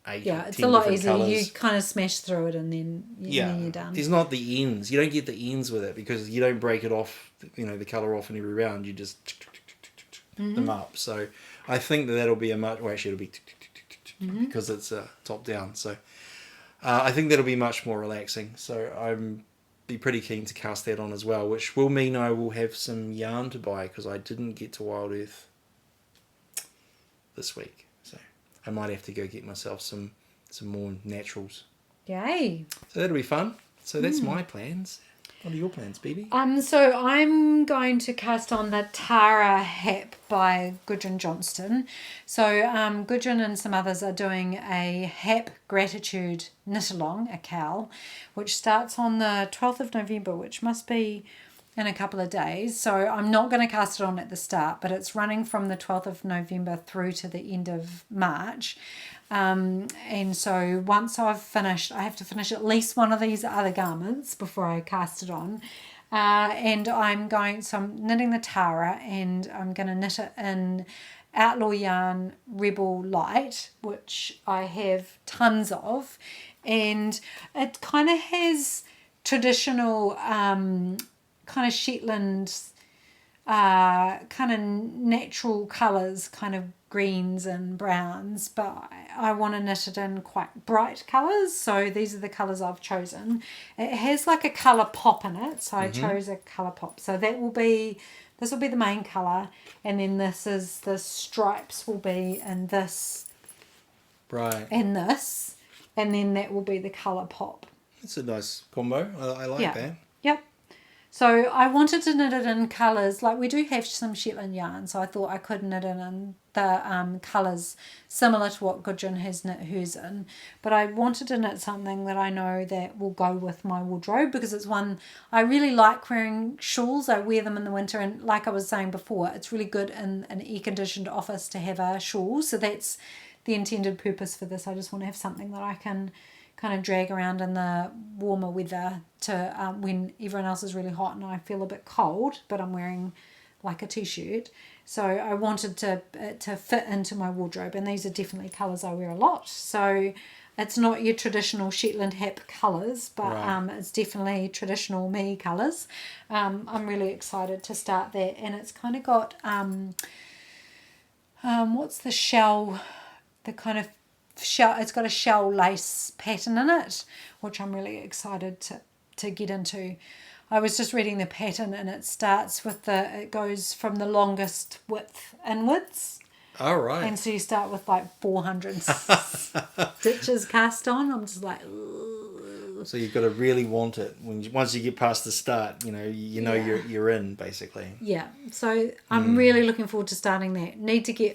8 Yeah, or it's 10 a lot different easier. colours. You kind of smash through it and then you're done. There's not the ends. You don't get the ends with it because you don't break it off, the colour off in every round. You just them up. So I think that'll be actually it'll be because it's top down. So I think that'll be much more relaxing. So I'm be pretty keen to cast that on as well, which will mean I will have some yarn to buy because I didn't get to Wild Earth this week. So I might have to go get myself some more naturals. Yay. So that'll be fun. So that's my plans. What are your plans, Bebe? So I'm going to cast on the Tara Hap by Gudrun Johnston. So Gudrun and some others are doing a Hap Gratitude knit-along, a cowl, which starts on the 12th of November, which must be in a couple of days. So I'm not going to cast it on at the start, but it's running from the 12th of November through to the end of March. And so once I've finished, I have to finish at least one of these other garments before I cast it on. And I'm knitting the Tara, and I'm going to knit it in Outlaw Yarn Rebel Light, which I have tons of. And it kind of has traditional kind of Shetland kind of natural colours, kind of greens and browns, but I want to knit it in quite bright colours, so these are the colours I've chosen. It has like a colour pop in it, so I chose a colour pop. So this will be the main colour, and then the stripes will be in this, Right. and this, and then that will be the colour pop. It's a nice combo. I like that. Yep. So I wanted to knit it in colours, like we do have some Shetland yarn, so I thought I could knit it in the colours similar to what Gudrun has knit hers in. But I wanted to knit something that I know that will go with my wardrobe, because it's one, I really like wearing shawls. I wear them in the winter, and like I was saying before, it's really good in an air-conditioned office to have a shawl. So that's the intended purpose for this. I just want to have something that I can kind of drag around in the warmer weather to when everyone else is really hot and I feel a bit cold, but I'm wearing like a t-shirt. So I wanted to fit into my wardrobe, and these are definitely colours I wear a lot. So It's not your traditional Shetland hap colours, but Right. it's definitely traditional me colours. I'm really excited to start that, and it's kind of got what's the shell, the kind of shell. It's got a shell lace pattern in it, which I'm really excited to get into. I was just reading the pattern, and it starts with it goes from the longest width inwards. All right. And so you start with like 400 stitches cast on. I'm just like, ugh. So you've got to really want it. Once you get past the start, you know Yeah. you're in basically. Yeah. So I'm really looking forward to starting that.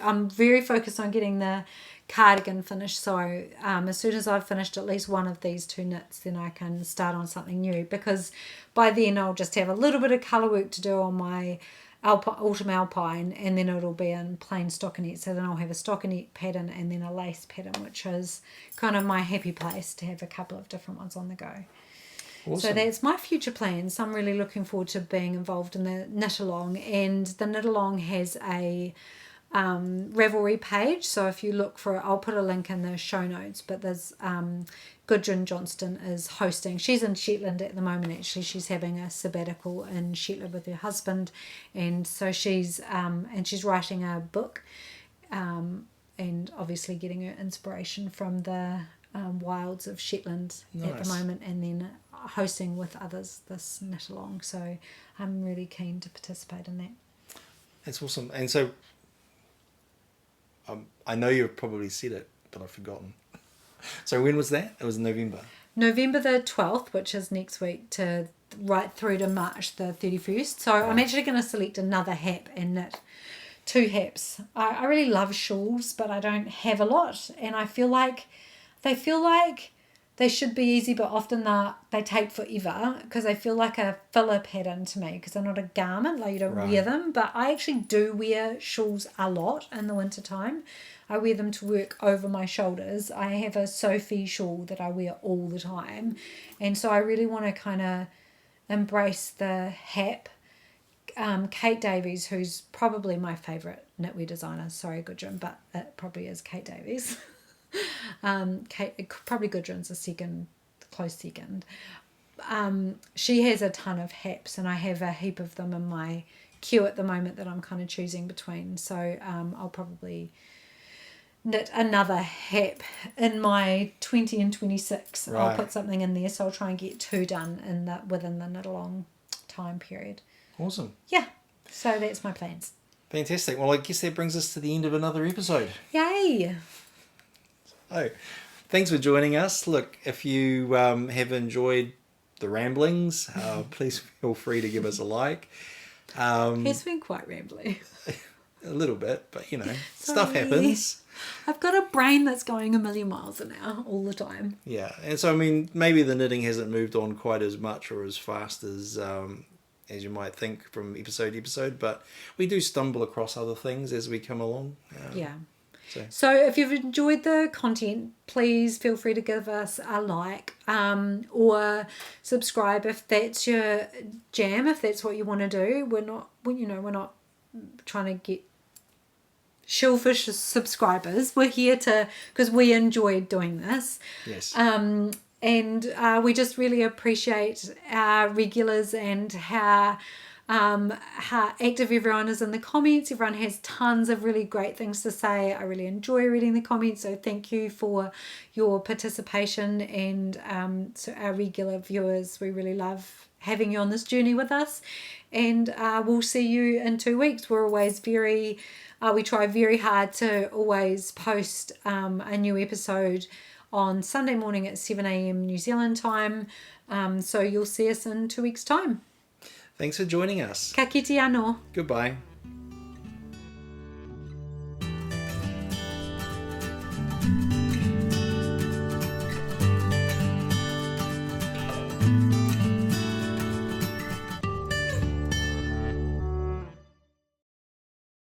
I'm very focused on getting the cardigan finished. So as soon as I've finished at least one of these 2 knits, then I can start on something new, because by then I'll just have a little bit of colour work to do on my autumn alpine, and then it'll be in plain stockinette. So then I'll have a stockinette pattern and then a lace pattern, which is kind of my happy place to have a couple of different ones on the go. Awesome. So that's my future plans. I'm really looking forward to being involved in the knit along, and the knit along has a Ravelry page. So if you look for it, I'll put a link in the show notes. But there's Gudrun Johnston is hosting. She's in Shetland at the moment. Actually, she's having a sabbatical in Shetland with her husband, and so she's writing a book, and obviously getting her inspiration from the wilds of Shetland at Nice. the moment, and then hosting with others this knit along. So I'm really keen to participate in that. That's awesome. And so I know you've probably said it, but I've forgotten. So when was that? It was November. November the 12th, which is next week, to right through to March the 31st. So I'm actually going to select another hap and knit 2 haps. I really love shawls, but I don't have a lot, and I feel like they should be easy, but often they take forever, because they feel like a filler pattern to me, because they're not a garment, like you don't wear them. But I actually do wear shawls a lot in the winter time. I wear them to work over my shoulders. I have a Sophie shawl that I wear all the time, and so I really want to kind of embrace the hap. Kate Davies, who's probably my favourite knitwear designer, sorry Gudrun, but it probably is Kate Davies. Probably Gudrun's a close second. She has a ton of haps, and I have a heap of them in my queue at the moment that I'm kind of choosing between. So I'll probably knit another hap in my 20 and 26. Right. I'll put something in there, so I'll try and get 2 done within the knit along time period. Awesome. Yeah, so that's my plans. Fantastic. Well, I guess that brings us to the end of another episode. Yay! Oh, thanks for joining us. Look, if you have enjoyed the ramblings, please feel free to give us a like. It's been quite rambly. A little bit, but stuff Sorry. happens. I've got a brain that's going a million miles an hour all the time. Yeah, and so maybe the knitting hasn't moved on quite as much or as fast as you might think from episode to episode, but we do stumble across other things as we come along. Yeah. So if you've enjoyed the content, please feel free to give us a like, or subscribe if that's your jam, if that's what you want to do. We're not trying to get shellfish subscribers. We're here because we enjoy doing this. yes, And we just really appreciate our regulars and how active everyone is in the comments. Everyone has tons of really great things to say. I really enjoy reading the comments, so thank you for your participation. And so our regular viewers, we really love having you on this journey with us. And we'll see you in 2 weeks. We're always we try very hard to always post a new episode on Sunday morning at 7 a.m. New Zealand time. So you'll see us in 2 weeks' time. thanks for joining us. Ka kite anō. Goodbye.